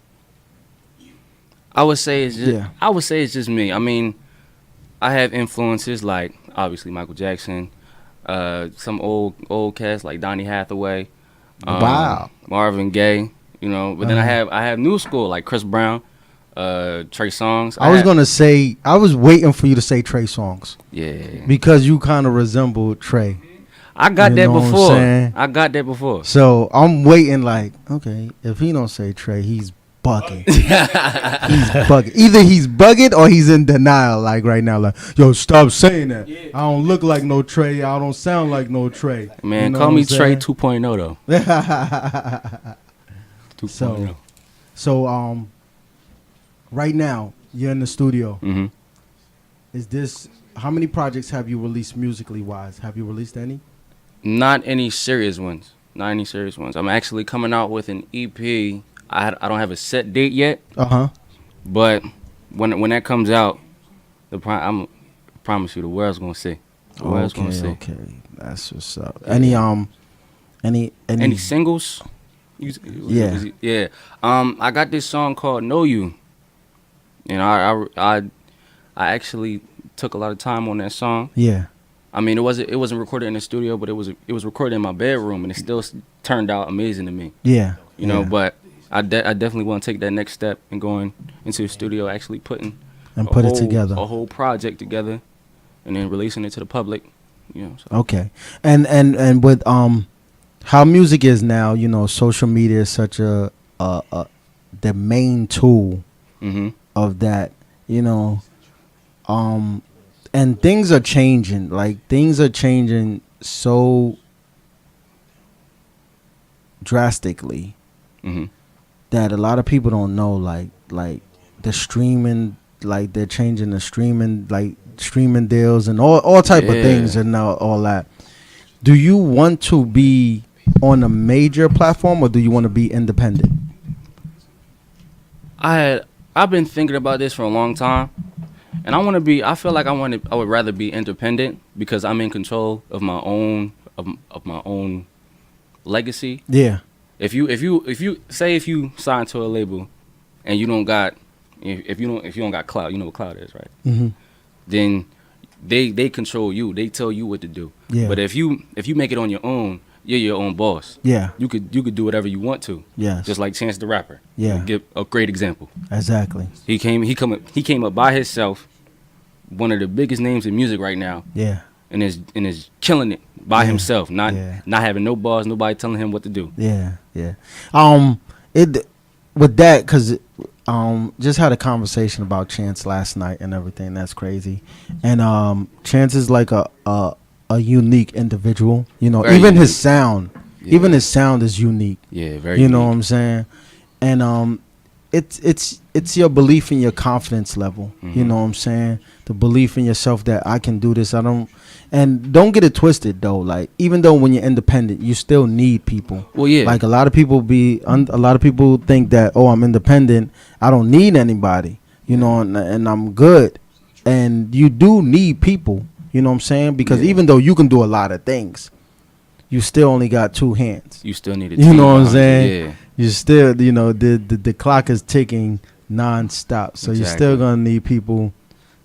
I would say it's just me. I mean, I have influences like obviously Michael Jackson, some old cats like Donny Hathaway, Marvin Gaye, But then I have new school like Chris Brown, Trey Songz. I was gonna say, I was waiting for you to say Trey Songz. Yeah. Because you kind of resemble Trey. I got that before. I got that before. So I'm waiting like, okay, if he don't say Trey, he's bugging. He's bugging. Either he's bugging or he's in denial. Like right now, like, yo, stop saying that. Yeah. I don't look like no Trey. I don't sound like no Trey. Man, you know call me Trey saying? 2.0 though. 2.0. So right now you're in the studio. Mm-hmm. Is this? How many projects have you released musically wise? Have you released any? Not any serious ones. Not any serious ones. I'm actually coming out with an EP. I don't have a set date yet. But when that comes out, I promise you the world's gonna see. The world's gonna see. Okay, that's what's up. Any singles? Yeah. I got this song called "Know You." You know, I actually took a lot of time on that song. Yeah. I mean, it wasn't recorded in the studio, but it was recorded in my bedroom, and it still turned out amazing to me. Yeah. You know, but I definitely want to take that next step and going into the studio, actually putting it together, a whole project together, and then releasing it to the public. You know. So. Okay, and with how music is now, you know, social media is such the main tool of that. You know, and things are changing. Like things are changing so drastically. That a lot of people don't know, like the streaming, like they're changing the streaming, like streaming deals and all type of things and all that. Do you want to be on a major platform or do you want to be independent? I've been thinking about this for a long time, and I feel like I would rather be independent because I'm in control of my own legacy. Yeah. If you sign to a label and you don't got if you don't got clout, you know what clout is, right? Mm-hmm. Then they control you. They tell you what to do. Yeah. But if you make it on your own, you're your own boss. Yeah. You could do whatever you want to. Yes. Just like Chance the Rapper. Yeah. Give a great example. Exactly. He came up by himself, one of the biggest names in music right now. Yeah. And is killing it by himself, not having no boss, nobody telling him what to do. Yeah. With that, because just had a conversation about Chance last night and everything. That's crazy. And Chance is like a unique individual. You know, Very even unique. his sound, even his sound is unique. Yeah, very. You know unique. what I'm saying? And it's your belief in your confidence level. You know what I'm saying? The belief in yourself that I can do this. And don't get it twisted though. Like even though when you're independent, you still need people. Well, yeah. Like a lot of people think that, oh, I'm independent, I don't need anybody. You know, and I'm good. And you do need people. You know what I'm saying? Because even though you can do a lot of things, you still only got two hands. You still need a You team know what I'm behind saying? Yeah. You still, you know, the clock is ticking nonstop. So you're still gonna need people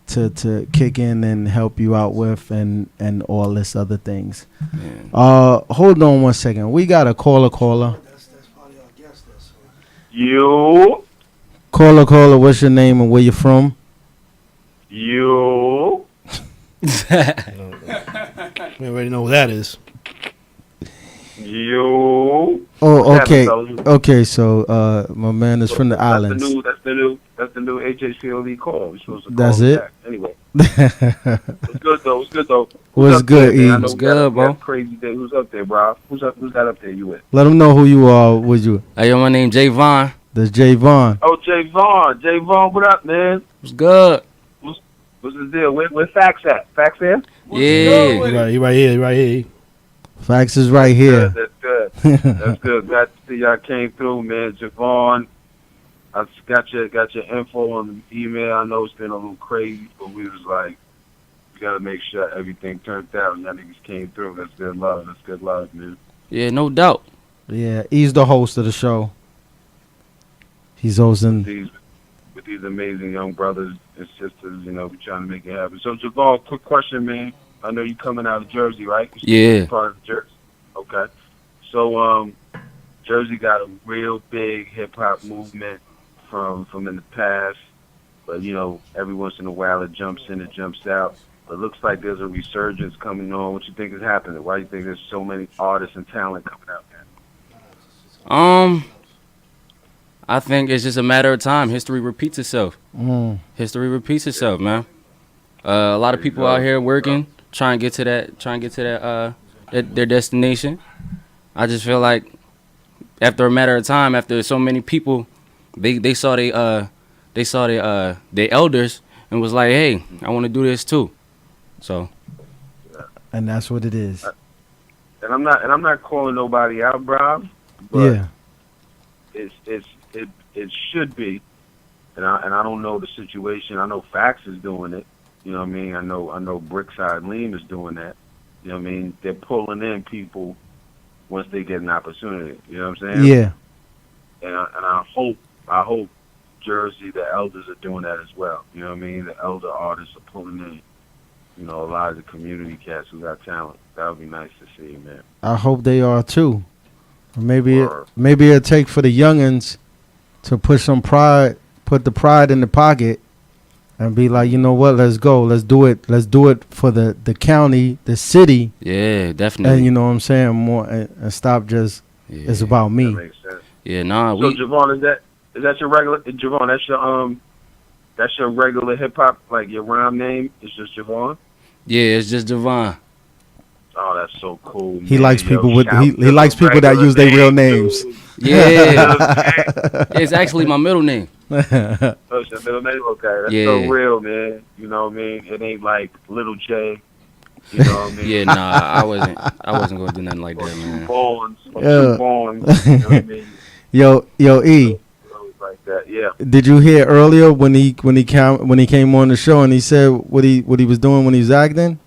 to kick in and help you out with and all this other things. Yeah. Hold on one second. We got a caller. You. Caller, what's your name and where you from? You. We already know who that is. You. Oh, okay. Okay, so my man is from the islands. That's the new HHPOV call. We're supposed to call That's it? back. Anyway. What's good though? What's good, E? What's good, bro? Crazy day. Who's up there, bro? Who's that up there you with? Let them know who you are. Would you? Hey, yo, my name Jay Vaughn. That's Jay Vaughn. Oh, Jay Vaughn, what up, man? What's good? What's the deal? Where Fax at? Fax here? Yeah. He right here. Fax is right here. That's good. That's good. Glad to see y'all came through, man. Javon, I got your info on the email. I know it's been a little crazy, but we was like, we got to make sure everything turned out and y'all niggas came through. That's good love, man. Yeah, no doubt. Yeah, he's the host of the show. He's hosting. With these amazing young brothers and sisters, you know, we trying to make it happen. So, Javon, quick question, man. I know you coming out of Jersey, right? Yeah. Part of Jersey. Okay. So, Jersey got a real big hip hop movement from in the past, but you know, every once in a while it jumps in, it jumps out. But it looks like there's a resurgence coming on. What you think is happening? Why do you think there's so many artists and talent coming out there? I think it's just a matter of time. History repeats itself. History repeats itself, man. A lot of people out here working, trying to get to that, their destination. I just feel like after a matter of time, after so many people, they saw their elders and was like, hey, I want to do this too. So. And that's what it is. And I'm not calling nobody out, bro. But Yeah. It should be, and I don't know the situation. I know Fax is doing it. You know what I mean? I know Brickside Lean is doing that. You know what I mean? They're pulling in people once they get an opportunity. You know what I'm saying? Yeah. And I hope Jersey, the elders are doing that as well. You know what I mean? The elder artists are pulling in, you know, a lot of the community cats who got talent. That would be nice to see, man. I hope they are too. Maybe it'll take for the youngins to put the pride in the pocket and be like, you know what, let's go. Let's do it for the county, the city. Yeah, definitely. And you know what I'm saying? More and stop just it's about me. That makes sense. Yeah, nah. So Javon, is that your regular Javon, that's your regular hip hop, like your rhyme name is just Javon? Yeah, it's just Javon. Oh, that's so cool. He likes people he likes people that use their real names. Yeah. It's actually my middle name. Oh, it's your middle name? Okay. That's so real, man. You know what I mean? It ain't like Little J. You know what I mean? Yeah, nah, I wasn't gonna do nothing like that, man. Bonds. You know what I mean? Yo, E. Like that, yeah. Did you hear earlier when he came on the show and he said what he was doing when he was acting?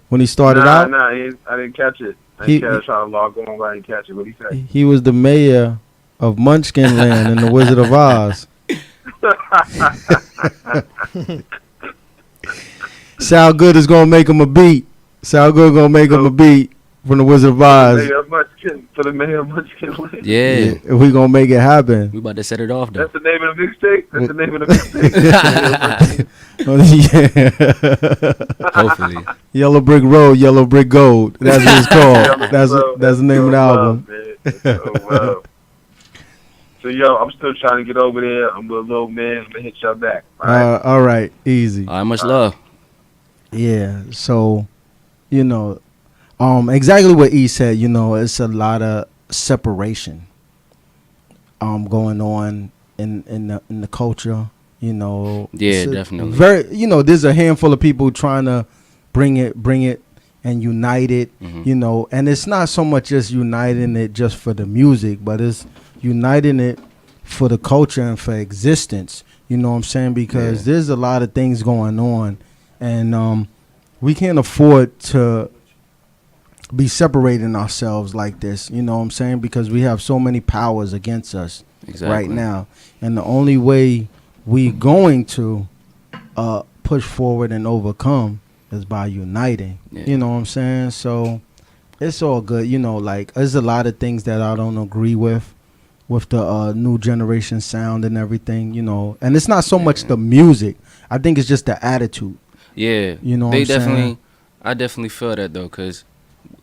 When he started out? Nah, I didn't catch it. I didn't try to log on, but I didn't catch it. What did he say? He was the mayor of Munchkin Land in The Wizard of Oz. Sal Good is gonna make him a beat. Sal Good gonna make him a beat from The Wizard of Oz. For the mayor of Munchkin Land. Yeah. We gonna make it happen. We about to set it off though. That's the name of the mixtape? That's the name of the mixtape? Yeah. Hopefully. Yellow Brick Road, Yellow Brick Gold. That's what it's called. That's the name of the album. Wow. So yo, I'm still trying to get over there. I'm with a little man. I'm gonna hit y'all back. All right, easy. All right, much love. Yeah. So, you know, exactly what E said. You know, it's a lot of separation going on in the culture. You know. Yeah, definitely. Very. You know, there's a handful of people trying to bring it and unite it. You know, and it's not so much just uniting it just for the music, but it's uniting it for the culture and for existence. You know what I'm saying? Because there's a lot of things going on, and we can't afford to be separating ourselves like this. You know what I'm saying? Because we have so many powers against us right now, and the only way we going to push forward and overcome is by uniting. You know what I'm saying? So it's all good. You know, like there's a lot of things that I don't agree with the new generation sound and everything, you know. And it's not so much the music. I think it's just the attitude. Yeah. You know I definitely feel that though, because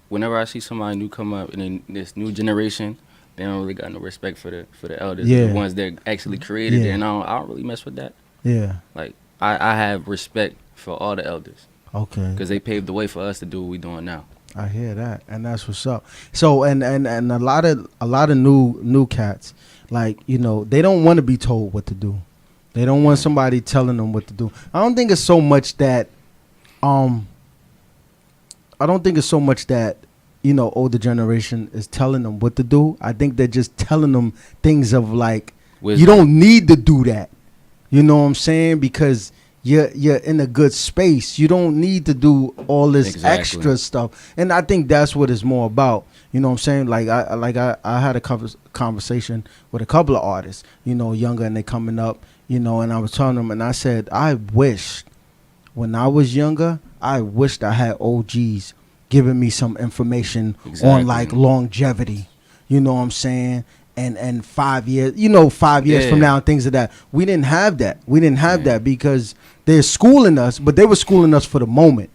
whenever I see somebody new come up in this new generation, they don't really got no respect for the elders, the ones that actually created it, and I don't really mess with that. Yeah. Like I have respect for all the elders. Okay. Because they paved the way for us to do what we're doing now. I hear that, and that's what's up. So, and a lot of new cats, like, you know, they don't want to be told what to do. They don't want somebody telling them what to do. I don't think it's so much that, you know, older generation is telling them what to do. I think they're just telling them things of like, you don't need to do that. You know what I'm saying? Because you're in a good space. You don't need to do all this extra stuff. And I think that's what it's more about. You know what I'm saying? Like I had a conversation with a couple of artists, you know, younger, and they coming up, you know, and I was telling them, and I said, I wished when I was younger, I wished I had OGs giving me some information on like longevity. You know what I'm saying? And 5 years, you know, 5 years from now, and things like that. We didn't have that. We didn't have that because they're schooling us, but they were schooling us for the moment.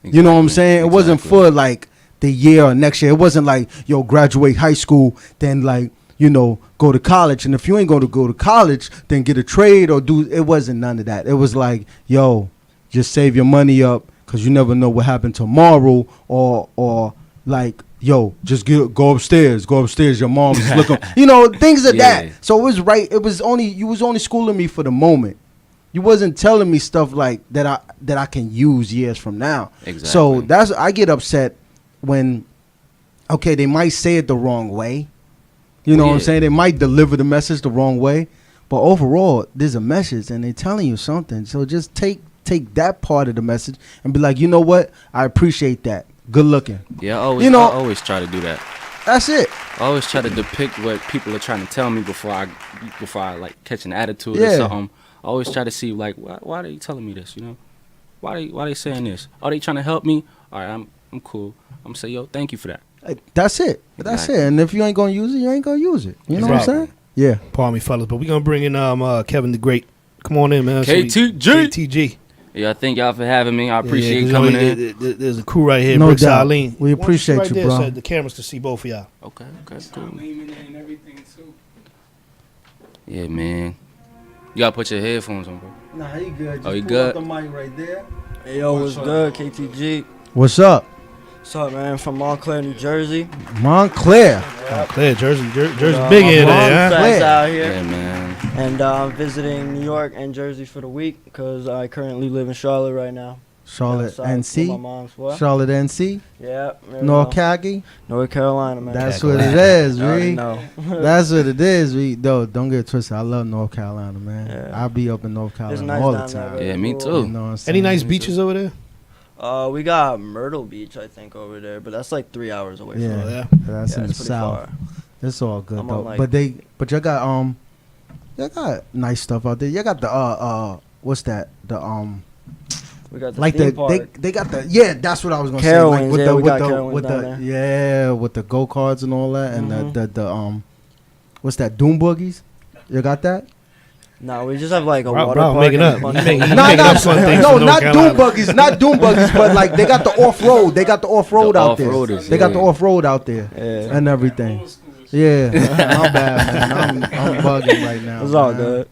You know what I'm saying? It wasn't for like the year or next year. It wasn't like, yo, graduate high school, then like go to college. And if you ain't going to go to college, then get a trade or do. It wasn't none of that. It was like, yo, just save your money up because you never know what happened tomorrow. Or like, yo, just go upstairs. Go upstairs. Your mom's looking. Things of that. So it was right. You was only schooling me for the moment. You wasn't telling me stuff like that I can use years from now. Exactly. So I get upset when, okay, they might say it the wrong way. You know what I'm saying? They might deliver the message the wrong way, but overall, there's a message and they're telling you something. So just take that part of the message and be like, you know what? I appreciate that. Good looking. Yeah, I always try to do that. That's it. I always try to depict what people are trying to tell me before I like catch an attitude or something. I always try to see like why are they telling me this? Why they saying this? Are they trying to help me? All right, I'm cool. I'm gonna say, yo, thank you for that. That's it. That's it. And if you ain't gonna use it, you ain't gonna use it. You know what I'm saying? Yeah. Pardon me, fellas, but we gonna bring in Kevin the Great. Come on in, man. KTG. Yeah, thank y'all for having me. I appreciate coming in. There's a crew right here. No Bricks doubt. Eileen. We appreciate right you, there bro. so the cameras can see both of y'all. Okay, cool. And everything too. Yeah, man. You gotta put your headphones on, bro. Nah, he good. Just you pull good? up the mic right there. Hey, yo, what's good, KTG? What's up? What's up, man? From Montclair, New Jersey. Montclair. Montclair, Jersey big in there, huh? Out here. Yeah, man. And I'm visiting New York and Jersey for the week because I currently live in Charlotte right now. Charlotte, NC? My mom's what? Charlotte, NC? Yeah. North Cali? North Carolina, man. That's what it is, Reed. No. That's what it is, Reed. Don't get it twisted. I love North Carolina, man. Yeah. I'll be up in North Carolina nice all the down time. there, Yeah, me cool. too. You know what I'm saying? Any nice beaches over there? We got Myrtle Beach, I think, over there, but that's like 3 hours away from Yeah, us. that's in the it's pretty south. far. It's all good I'm though. on, But y'all got nice stuff out there. Y'all got the what's that? We got the like theme park. they got the that's what I was gonna Carowinds, say. Like with yeah, we got Carowinds down there. with the go karts and all that, and the what's that? Doom boogies. You got that? No, we just have like a Bro, water park. making and up. a bunch You of- making No, up fun things from North not Carolina. doom buggies, not doom buggies, but like they got the off road. They got the off road The out there. off-roaders, They got the yeah. off road out there Yeah. and everything. Yeah, my bad, man. I'm bugging right now. It's all man. good.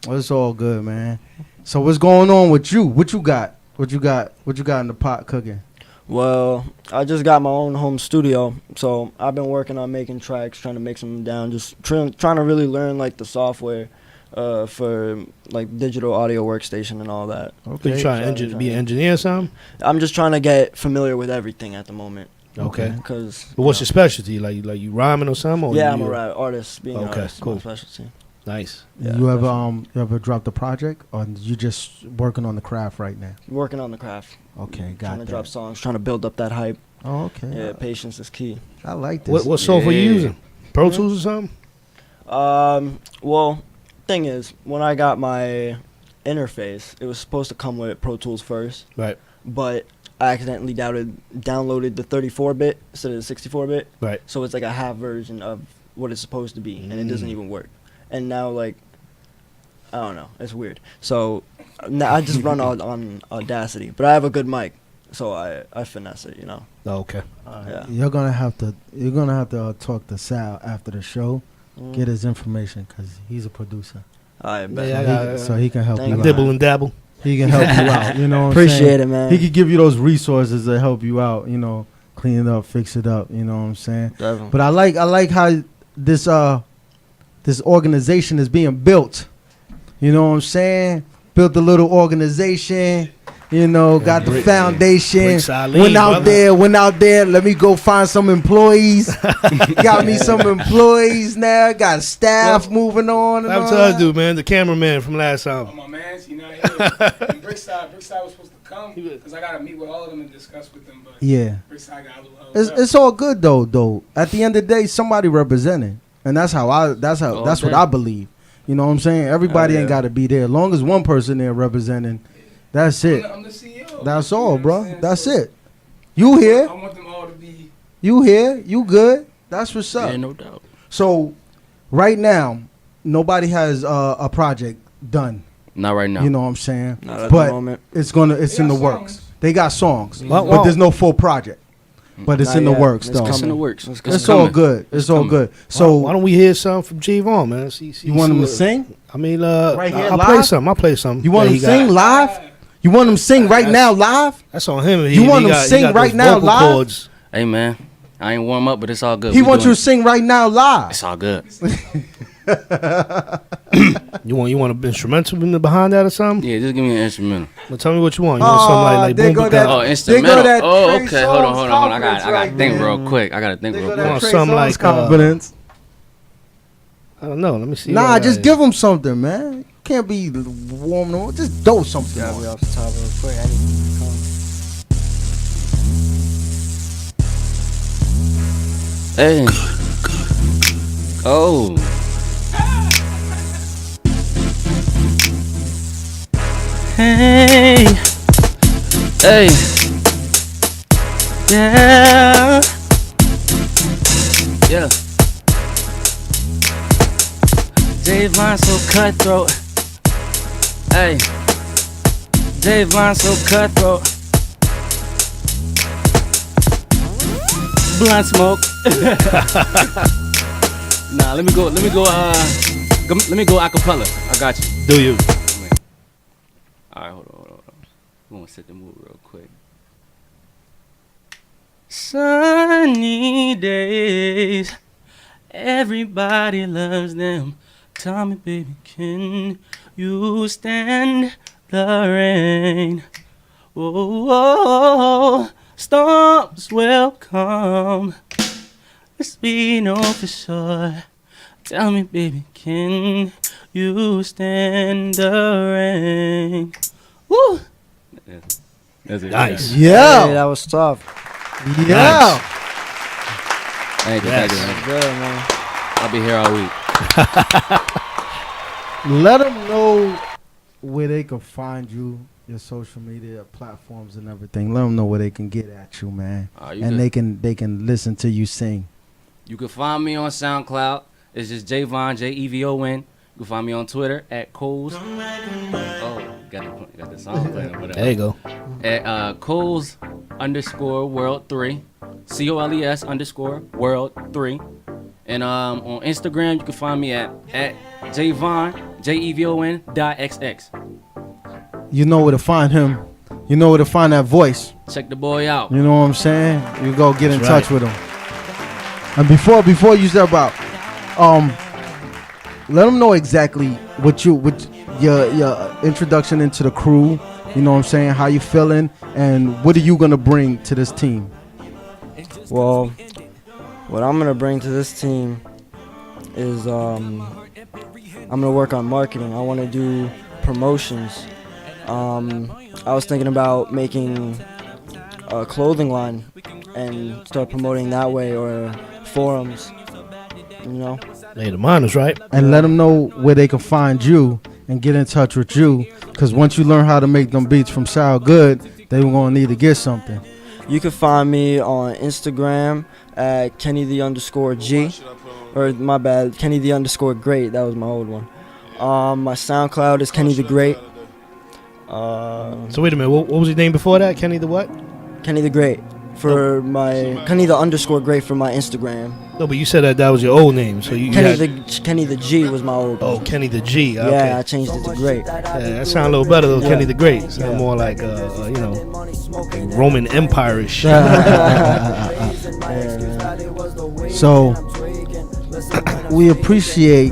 It's all good, man. So what's going on with you? What you got? What you got in the pot cooking? Well, I just got my own home studio, so I've been working on making tracks, trying to mix them down, just trying to really learn like the software for like digital audio workstation and all that. Okay. You trying to be an engineer or something? I'm just trying to get familiar with everything at the moment. Okay. Because But what's your specialty? Like you rhyming or something? Or yeah, you, I'm a rap artist. Being an Okay, artist, cool. is my specialty. Nice. Yeah, you ever dropped a project, or you just working on the craft right now? Working on the craft. Okay, got Trying that. to drop songs, trying to build up that hype. Oh, okay. Yeah, patience is key. I like this. What software you Yeah. using? Pro Tools or something? Well, thing is, when I got my interface, it was supposed to come with Pro Tools first. Right. But I accidentally downloaded the 34-bit instead of the 64-bit. Right. So it's like a half version of what it's supposed to be, and it doesn't even work. And now, like, I don't know, it's weird. So now I just run on Audacity, but I have a good mic, so I finesse it, you know. Oh, okay. Yeah. You're gonna have to talk to Sal after the show, get his information because he's a producer. I bet. Yeah, So he can help Thank you you. out. Dibble and dabble. He can help you out. You know what I'm Appreciate saying? it, man. He could give you those resources to help you out. You know, clean it up, fix it up. You know what I'm saying? Definitely. But I like how this organization is being built. You know what I'm saying? Built a little organization. You know, got the foundation. Bricks Eileen, Went out there. Let me go find some employees. Got me some employees now. Got staff moving on. And What all to us, that. dude, man? The cameraman from last time. Oh, my man's, you know, and Brickside was supposed to come because I gotta meet with all of them and discuss with them. But Yeah. Brickside got a little held up. It's all good though. At the end of the day, somebody representing, and that's what I believe. You know what I'm saying? Everybody ain't got to be there. As long as one person there representing, that's it. I'm the CEO. That's You know all, what bro. I'm saying? That's So it. You here? I want them all to be. You here? You good? That's what's up. Yeah, no doubt. So, right now, nobody has a project done. Not right now. You know what I'm saying? Not at but the moment. it's in They the got works. songs. They got songs, Wow. but there's no full project. But it's Not in the yet. works, It's though. It's in the coming. works. It's all good. It's all good. So why don't we hear something from Javon, man? you want him to what- sing? I mean, Right here, I'll play live? some. I'll play some. You want that him he to sing got. live? You want him to sing right now live? That's on him. You want him to sing right now live? Chords. Hey man, I ain't warm up, but it's all good. He We wants you doing to sing right now live. It's all good. You want an instrumental behind that or something? Yeah, just give me an instrumental. Well, tell me what you want. You want something like there boom go boom that- pow? Oh, They instrumental. go that Oh, Trey okay. Hold on. Songz I gotta confidence think right real there. quick. I gotta think They real go quick. that want Trey something Songz like, confidence. I don't know. Let me see. Nah, what just I- give him something, man. Can't be warm no more. Just do something. Got on me it. off the top real quick. I need to come. Hey. Oh. Hey. Hey. Yeah. Yeah. Davon so cutthroat. Hey. Davon so cutthroat. Blunt smoke. Nah, let me go acapella. I got you. Do you? Alright, hold on. I'm gonna set the mood real quick. Sunny days, everybody loves them. Tell me, baby, can you stand the rain? Oh, storms will come. This we know for sure. Tell me, baby, can you stand the rain? Woo! That's it. Nice. Yeah. Hey, that was tough. Yeah. Thank you, Yes. thank you, man. Good, man. I'll be here all week. Let them know where they can find you, your social media platforms and everything. Let them know where they can get at you, man. You And good. they can listen to you sing. You can find me on SoundCloud. It's just Javon, Jevon. You can find me on Twitter at Coles. Oh, got the song playing over there. There you go. At Coles_World3. COLES_World3. And on Instagram, you can find me at Javon, JEVON.XX. You know where to find him. You know where to find that voice. Check the boy out. You know what I'm saying? You go get in That's touch right. with him. And before you step out, let them know exactly what your introduction into the crew. You know what I'm saying? How you feeling, and what are you gonna bring to this team? Well, what I'm gonna bring to this team is I'm gonna work on marketing. I want to do promotions. I was thinking about making a clothing line and start promoting that way, or forums. You know. Hey, the mind is right. And let them know where they can find you and get in touch with you. Because once you learn how to make them beats from Sound Good, they were gonna need to get something. You can find me on Instagram at Kenny_G, or my bad, Kenny_Great. That was my old one. My SoundCloud is Kenny the Great. So wait a minute. What was his name before that? Kenny the what? Kenny the Great for my Kenny_Great for my Instagram. No, but you said that was your old name. So you Kenny had, Kenny the G was my old. Oh, Kenny the G. Okay. Yeah, I changed it to Great. Yeah, that sounds a little better though. Yeah. Kenny the Great. Sound more like Roman Empire-ish. So we appreciate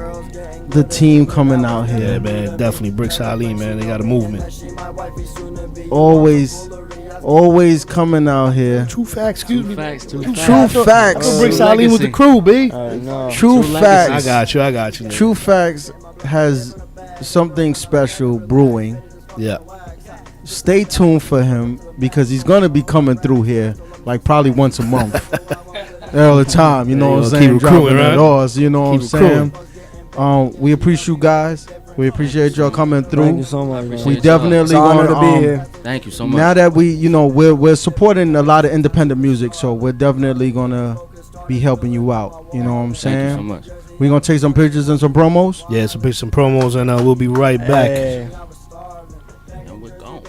the team coming out here. Yeah, man, definitely. Bricks Ali, man, they got a movement. Always coming out here. True facts, excuse me. True facts. Bricks Ali with the crew, B. True facts. I got you. Man. True Facts has something special brewing. Yeah. Stay tuned for him because he's gonna be coming through here like probably once a month. All the time, you know what I'm saying? Keep recruiting, Dropping right? it ours, you know what I'm Keep saying? We appreciate you guys. We appreciate y'all coming through. Thank you so much. Man. We definitely It's an honor gonna to be here. Thank you so much. Now that we're supporting a lot of independent music, so we're definitely gonna be helping you out. You know what I'm saying? Thank you so much. We're gonna take some pictures and some promos. Yeah, some promos, and we'll be right back. Hey. And we're gone.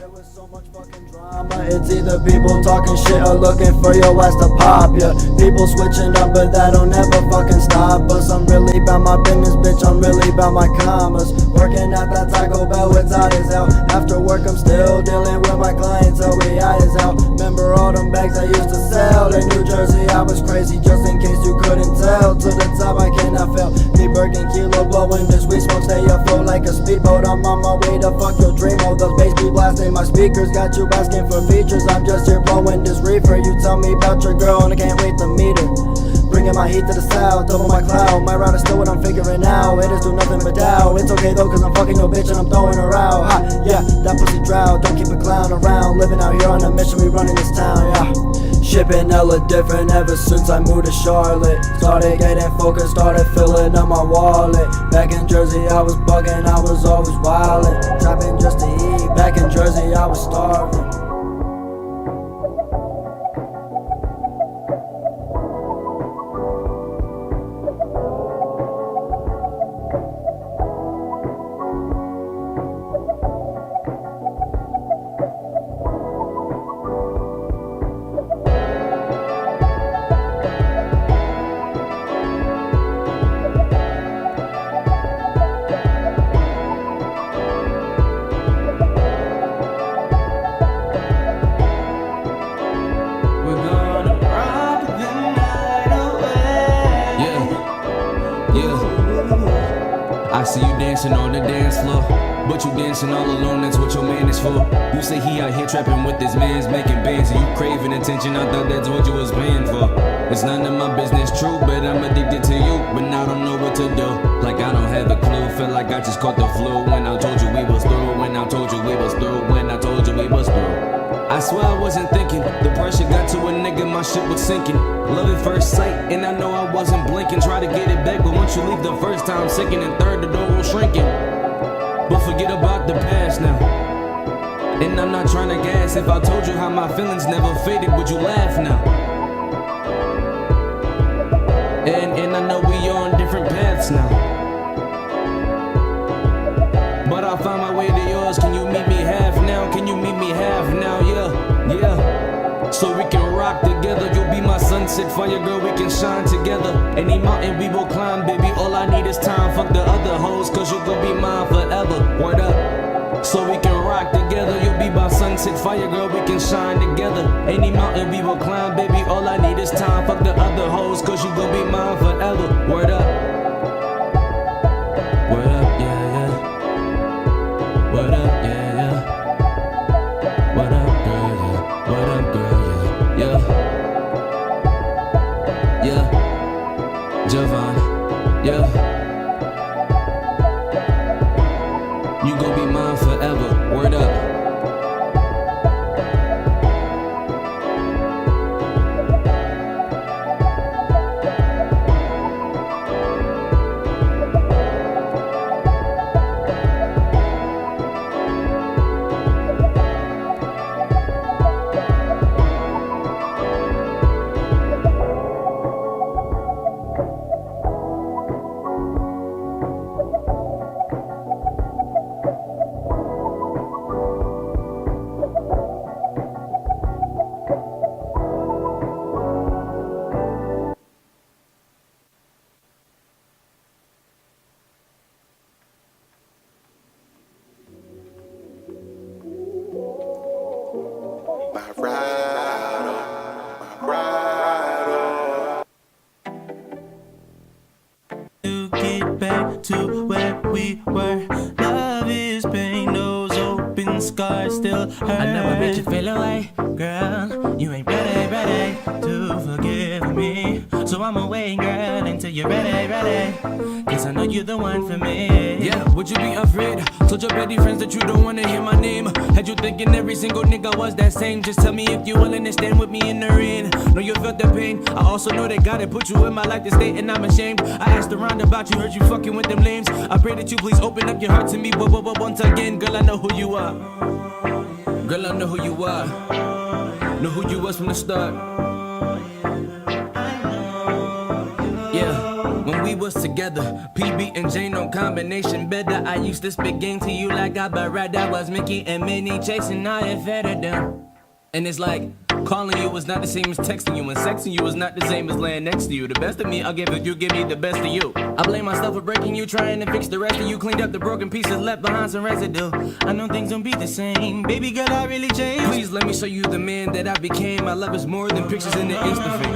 It's either people talking shit or looking for your ass to pop ya. People switching up, but that don't ever fucking stop us. I'm really about my business, bitch, I'm really about my commas. Working at that Taco Bell, it's hot as hell. After work, I'm still dealing with my clients, so we high as hell. Remember all them bags I used to sell in New Jersey? I was crazy, just in case you couldn't tell. To the top, I cannot fail. Me Birkin kilo blowing this weed smoke, stay afloat like a speedboat. I'm on my way to fuck your dream. Oh, those bass be blasting my speakers, got you asking for features. I'm just here blowing this reefer. You tell me about your girl and I can't wait to meet her. Bringing my heat to the south, double my cloud. My route is still what I'm figuring out. Haters do nothing but doubt. It's okay though, cause I'm fucking your bitch and I'm throwing her out. Ha, yeah, that pussy drought. Don't keep a clown around. Living out here on a mission, we running this town, yeah. Shipping hella different ever since I moved to Charlotte. Started getting focused, started filling up my wallet. Back in Jersey, I was bugging, I was always wildin'. Trapping just to eat. Back in Jersey, I was starving. On the dance floor, but you dancing all alone, that's what your man is for. You say he out here trapping with his mans, making bands, and you craving attention, I thought that's what you was paying for. It's none of my business, true, but I'm addicted to you, but now I don't know what to do. Like I don't have a clue, feel like I just caught the flu. When I told you we was through, when I told you we was through, when I told you we was through. I swear I wasn't thinking, the pressure got to a nigga, my shit was sinking. Love at first sight, and I know I wasn't blinking. Try to get it back, but once you leave the first time, second and third, the door will shrinking. But forget about the past now. And I'm not trying to gas. If I told you how my feelings never faded, would you laugh now? And I know we on different paths now. But I'll find my way to yours. Can you meet me half now? Can you meet me half now? Yeah, yeah. So we can rock together. You'll be my sunset fire, girl, we can shine together. Any mountain we will climb, baby, all I need is time. Fuck the other hoes, cause you gon' be mine forever. Word up. So we can rock together. You'll be my sunset fire, girl, we can shine together. Any mountain we will climb, baby, all I need is time. Fuck the other hoes, cause you gon' be mine forever. Word up. Word up, yeah, yeah. Word up, yeah, yeah. Word up, girl, yeah. Word up, girl, yeah, yeah. Yeah, Javon, yeah. You gon' be mine forever, word up. To get back to where we were, love is pain, those open scars still hurt. I never made you feel away, girl. You ain't ready to forgive me. So I'ma wait, girl, until you're ready. Cause I know you're the one for me. Yeah, would you be afraid? Told your petty friends that you don't wanna hear my name. Had you thinking every single nigga was that same. Just tell me if you willing to stand with me in the rain. Know you felt the pain. I also know that God had put you in my life to stay, and I'm ashamed. I asked around about you, heard you fucking with them lames. I pray that you please open up your heart to me, once again. Girl, I know who you are. Girl, I know who you are. Know who you was from the start. Yeah, when we was together, PB and J, no combination better. I used to spit game to you like I bet right. That was Mickey and Minnie chasing all your feather down. And it's like, calling you was not the same as texting you, and sexing you was not the same as laying next to you. The best of me, I'll give it, you give me the best of you. I blame myself for breaking you, trying to fix the rest of you. Cleaned up the broken pieces, left behind some residue. I know things don't be the same, baby girl, I really changed. Please let me show you the man that I became. My love is more than pictures in the Insta feed.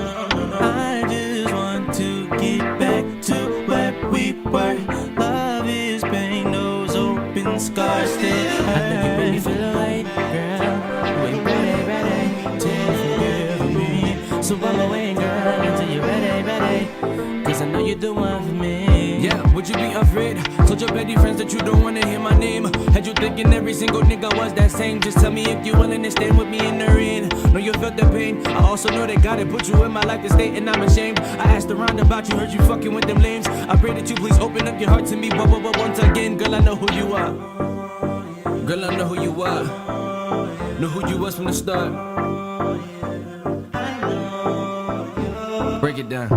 I just want to get back to where we were. Love is pain, those open scars still hurt. I know you really feel away, girl. So I'm away, girl, until you're ready. Cause I know you're the one for me. Yeah, would you be afraid? Told your petty friends that you don't wanna hear my name. Had you thinking every single nigga was that same. Just tell me if you willing to stand with me in the rain. Know you felt the pain. I also know that God had put you in my life to stay, and I'm ashamed. I asked around about you, heard you fucking with them lames. I pray that you please open up your heart to me, but once again, girl, I know who you are. Girl, I know who you are. Know who you was from the start. Break it down.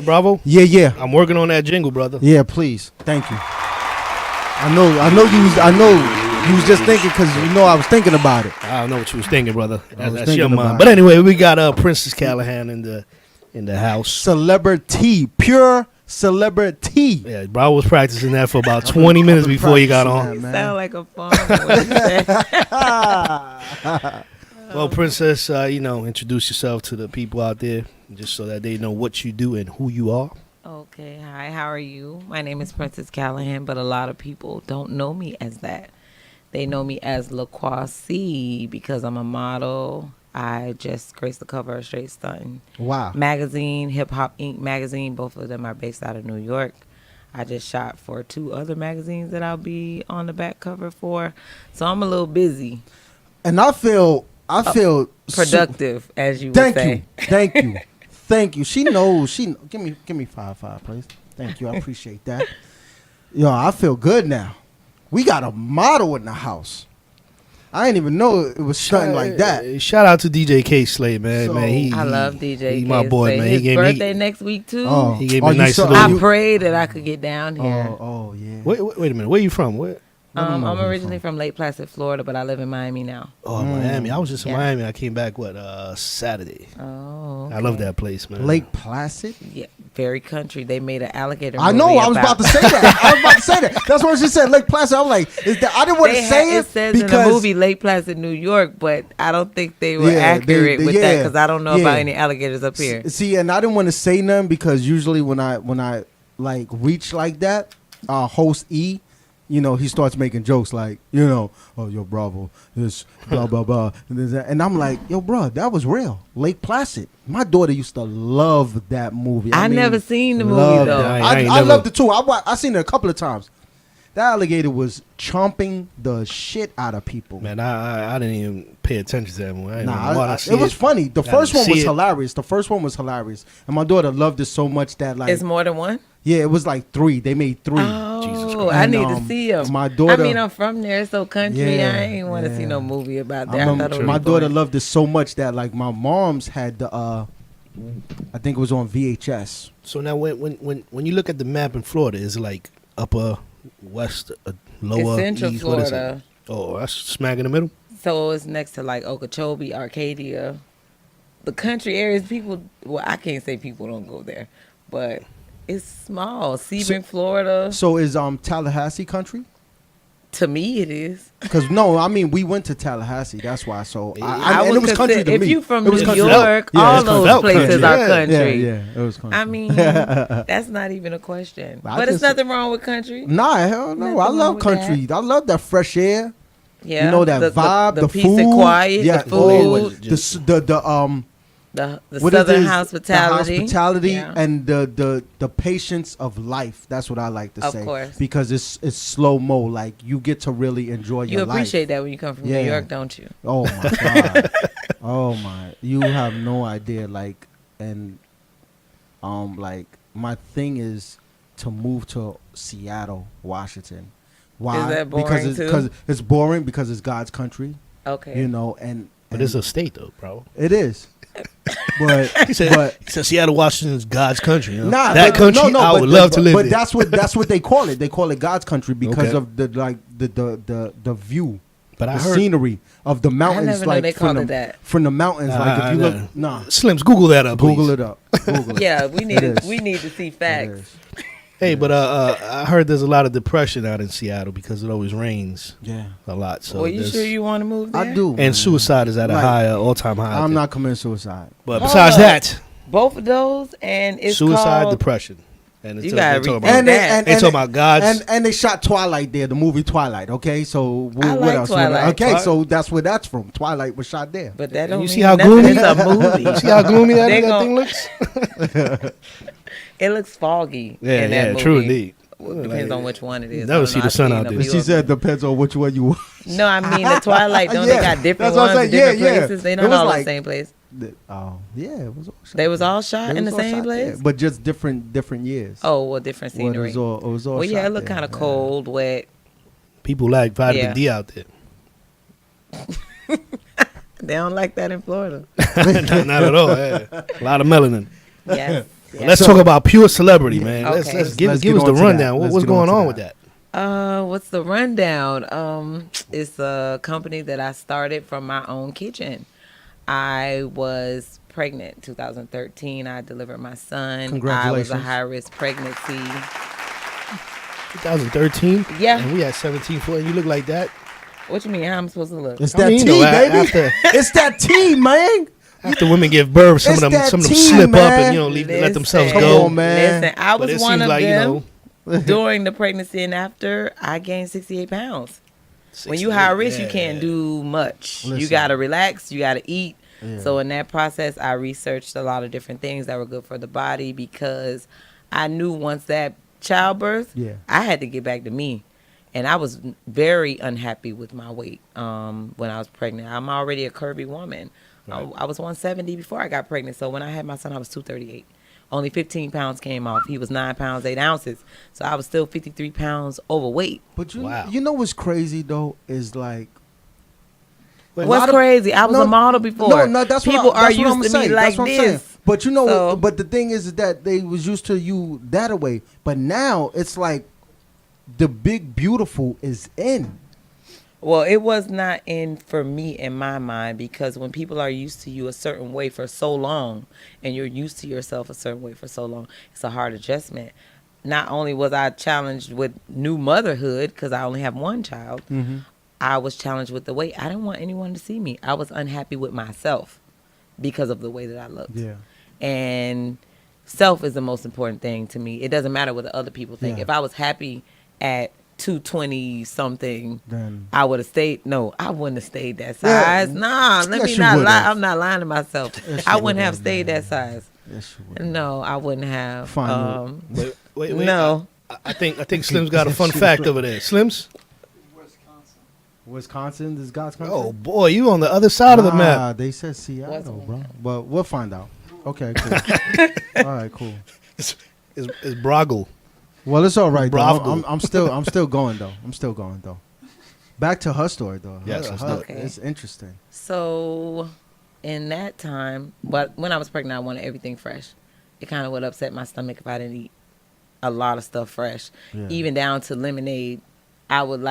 Bravo? Yeah. I'm working on that jingle, brother. Yeah, please. Thank you. I know you was just thinking because you know I was thinking about it. I don't know what you was thinking, brother. That's your mind. But anyway, we got Princess Callahan in the house. Celebrity, pure celebrity. Yeah, Bravo was practicing that for about 20 minutes before you got on. You sound like a farmer. Well, Princess, introduce yourself to the people out there, just so that they know what you do and who you are. Okay, hi, how are you? My name is Princess Callahan, but a lot of people don't know me as that. They know me as LaQuasi because I'm a model. I just graced the cover of Straight Stuntin' magazine, Hip Hop Inc. magazine. Both of them are based out of New York. I just shot for 2 other magazines that I'll be on the back cover for. So I'm a little busy. And I feel productive, as you would say. Thank you. She knows. Give me 5, please. Thank you. I appreciate that. Yo, I feel good now. We got a model in the house. I didn't even know it was something like that. Shout out to DJ K Slade, man. So, man, I love DJ. He my boy, man. His birthday next week too. He gave me a nice little. I prayed that I could get down here. Oh yeah. Wait a minute. Where you from? Where? I'm originally from Lake Placid, Florida, but I live in Miami now. Oh, Miami. I was just in Miami. I came back, Saturday. Oh, okay. I love that place, man. Lake Placid? Yeah, very country. They made an alligator I movie know. I was about to say that. That's what she said. Lake Placid. I'm like, I didn't want to say it says in the movie Lake Placid, New York, but I don't think they were accurate with that because I don't know about any alligators up here. See, and I didn't want to say nothing because usually when I like reach like that, host E, he starts making jokes like, oh, yo, Bravo, this blah, blah, blah. And I'm like, yo, bro, that was real. Lake Placid. My daughter used to love that movie. I never seen the movie, though. I loved it, too. I seen it a couple of times. That alligator was chomping the shit out of people. Man, I didn't even pay attention to that movie. It was funny. The first one was hilarious. And my daughter loved it so much that, like... It's more than one? Yeah, it was like 3. They made 3. Oh, Jesus Christ. I need to see them. My daughter... I mean, I'm from there, so country. I ain't want to see no movie about that. My daughter loved it so much that, like, my mom's had the... I think it was on VHS. So now when you look at the map in Florida, is it like upper, west, lower, it's Central east? Florida. Oh, that's smack in the middle? So it's next to, like, Okeechobee, Arcadia. The country areas, people... Well, I can't say people don't go there, but... It's small. Sebring, Florida. So is Tallahassee country? To me, it is. Because we went to Tallahassee. That's why. So and it was country to me. If you from New country. York, all those places are country. Yeah, it was country. I mean, that's not even a question. But it's nothing wrong with country. Nah, hell no. I love country. I love that fresh air. Yeah, that vibe, the peace food, and quiet, the food, the southern hospitality, and the patience of life. That's what I like to say. Of course, because it's slow mo. Like you get to really enjoy your life. You appreciate that when you come from New York, don't you? Oh my god. Oh my! You have no idea. Like like my thing is to move to Seattle, Washington. Why? Is that boring because it's boring because it's God's country. Okay. But it's a state though, bro. It is. But he said Seattle, Washington is God's country. Nah, that country I would love to live in. But that's what they call it. They call it God's country because of the view, the scenery of the mountains. I never like knew they called it that. From the mountains, like if you look, Slims, Google that up. Google please. it up. Google it. Yeah, we need to see facts. Hey, but I heard there's a lot of depression out in Seattle because it always rains. Yeah, a lot. So, well, you sure you want to move there? I do. And suicide is at a all-time high. I'm not committing suicide. But besides that, both of those, and it's suicide, called, depression. And it's you gotta read that. They talking about God's. And they shot Twilight there, the movie Twilight. Okay, so I what like else? Twilight. Okay, so that's where that's from. Twilight was shot there. But that don't you mean see how nothing. gloomy? It's a movie. You see how gloomy that thing looks? It looks foggy. Yeah, in that movie. True indeed. Depends on which one it is. Never see the sun out there. She said depends on which one you want. No, I mean the Twilight. Don't they got different ones, different places? They don't all the same place. Yeah, it was all shot. They was all shot in the same place, but just different years. Oh, well, different scenery. It was all well, yeah, shot it looked kind of cold, wet. People like vitamin D out there. They don't like that in Florida. not at all. Yeah. A lot of melanin. Yes. Let's talk about pure celebrity, man. Okay. Let's give us the rundown. What's going on with that? What's the rundown? It's a company that I started from my own kitchen. I was pregnant 2013. I delivered my son. Congratulations. I was a high-risk pregnancy. 2013? Yeah. And we had 17 foot, and you look like that? What you mean? How am I supposed to look? It's that tea, baby. It's that tea, man. After women give birth, some of them slip up and let themselves go. Come on, man. Listen, I was one of them. During the pregnancy and after, I gained 68 pounds. When you high risk, you can't do much. You got to relax. You got to eat. Yeah. So in that process, I researched a lot of different things that were good for the body because I knew once that childbirth, I had to get back to me. And I was very unhappy with my weight when I was pregnant. I'm already a curvy woman. Right. I was 170 before I got pregnant. So when I had my son, I was 238. Only 15 pounds came off. He was 9 pounds, 8 ounces. So I was still 53 pounds overweight. But you know what's crazy, though, is like... What's crazy? I was a model before. No, that's people are used to me like this. But you know, but the thing is that they was used to you that way. But now it's like the big beautiful is in. Well, it was not in for me in my mind, because when people are used to you a certain way for so long and you're used to yourself a certain way for so long, it's a hard adjustment. Not only was I challenged with new motherhood because I only have one child, I was challenged with the weight. I didn't want anyone to see me. I was unhappy with myself because of the way that I looked. Yeah. And self is the most important thing to me. It doesn't matter what the other people think. Yeah. If I was happy at 220 something, Then I would have stayed. No, I wouldn't have stayed that size. Yeah. Nah, let Yes, me you not would lie. have. I'm not lying to myself. Yes, I you wouldn't would have have, stayed man. that size. Yes, you would. No, I wouldn't have. Fine, Wait. No. I think Slim's got a fun fact over there. Slim's? Wisconsin is God's country. Oh boy, you on the other side of the map. They said Seattle, bro. But we'll find out. Okay, cool. All right, cool. It's Broggle. Well, it's all right though. Broggle. I'm still going though. Back to her story though. Yes, let's do it. It's interesting. So, in that time, but when I was pregnant, I wanted everything fresh. It kind of would upset my stomach if I didn't eat a lot of stuff fresh, Yeah. even down to lemonade. I would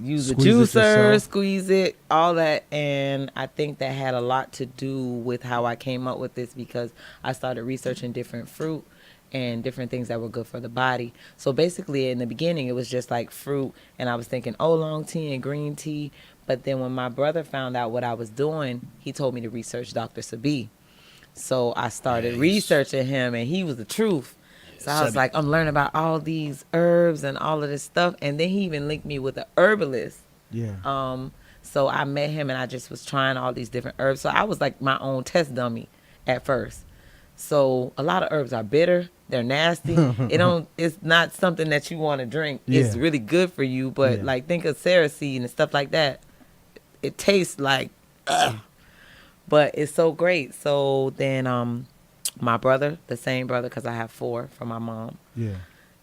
use a Squeeze it juicer, yourself. squeeze it, all that. And I think that had a lot to do with how I came up with this, because I started researching different fruit and different things that were good for the body. So basically in the beginning, it was just like fruit, and I was thinking oolong tea and green tea. But then when my brother found out what I was doing, he told me to research Dr. Sabi. So I started researching him, and he was the truth. So I was like, I'm learning about all these herbs and all of this stuff. And then he even linked me with an herbalist. Yeah. So I met him, and I just was trying all these different herbs. So I was like my own test dummy at first. So a lot of herbs are bitter. They're nasty. It's not something that you want to drink. It's Yeah. really good for you, but Yeah. like think of Cereseed and stuff like that. It tastes like, ugh. But it's so great. So then my brother, the same brother, because I have 4 from my mom. Yeah.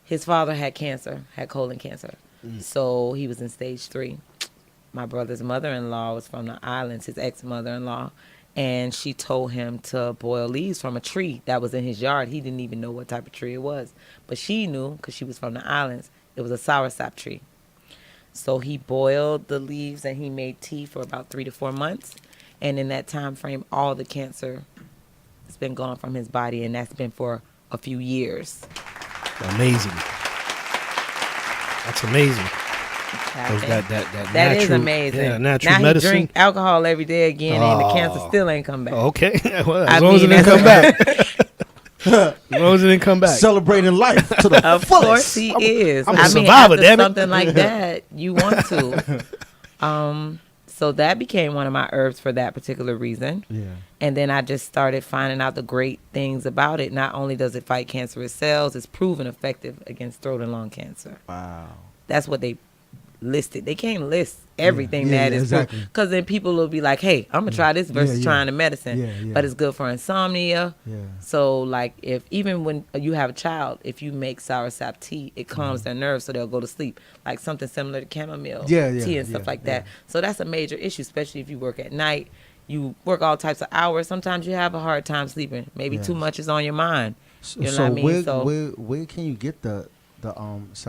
His father had cancer, had colon cancer. So he was in stage 3. My brother's mother-in-law was from the islands, his ex-mother-in-law. And she told him to boil leaves from a tree that was in his yard. He didn't even know what type of tree it was. But she knew, because she was from the islands, it was a soursop tree. So he boiled the leaves and he made tea for about 3 to 4 months. And in that time frame, all the cancer has been gone from his body, and that's been for a few years. Amazing. That's amazing. That That is natural, amazing. Yeah, natural now medicine. he drink alcohol every day again, and the cancer still ain't come back. Okay, well, as long as it didn't come back. As long as it didn't come back. Celebrating life to the Of fullest. course he is. I'm a I mean, survivor, after damn it. something like that, you want to. So that became one of my herbs for that particular reason. Yeah. And then I just started finding out the great things about it. Not only does it fight cancerous cells, it's proven effective against throat and lung cancer. Wow. That's what they listed. They can't list everything Yeah, that is exactly. because then people will be like, hey, I'm gonna try this versus Yeah. trying the medicine. Yeah. But it's good for insomnia. Yeah. So like if even when you have a child, if you make soursop tea, it calms their nerves so they'll go to sleep. Like something similar to chamomile tea and stuff like that. So that's a major issue, especially if you work at night. You work all types of hours. Sometimes you have a hard time sleeping. Maybe Yes. too much is on your mind. You know So what I mean? where can you get the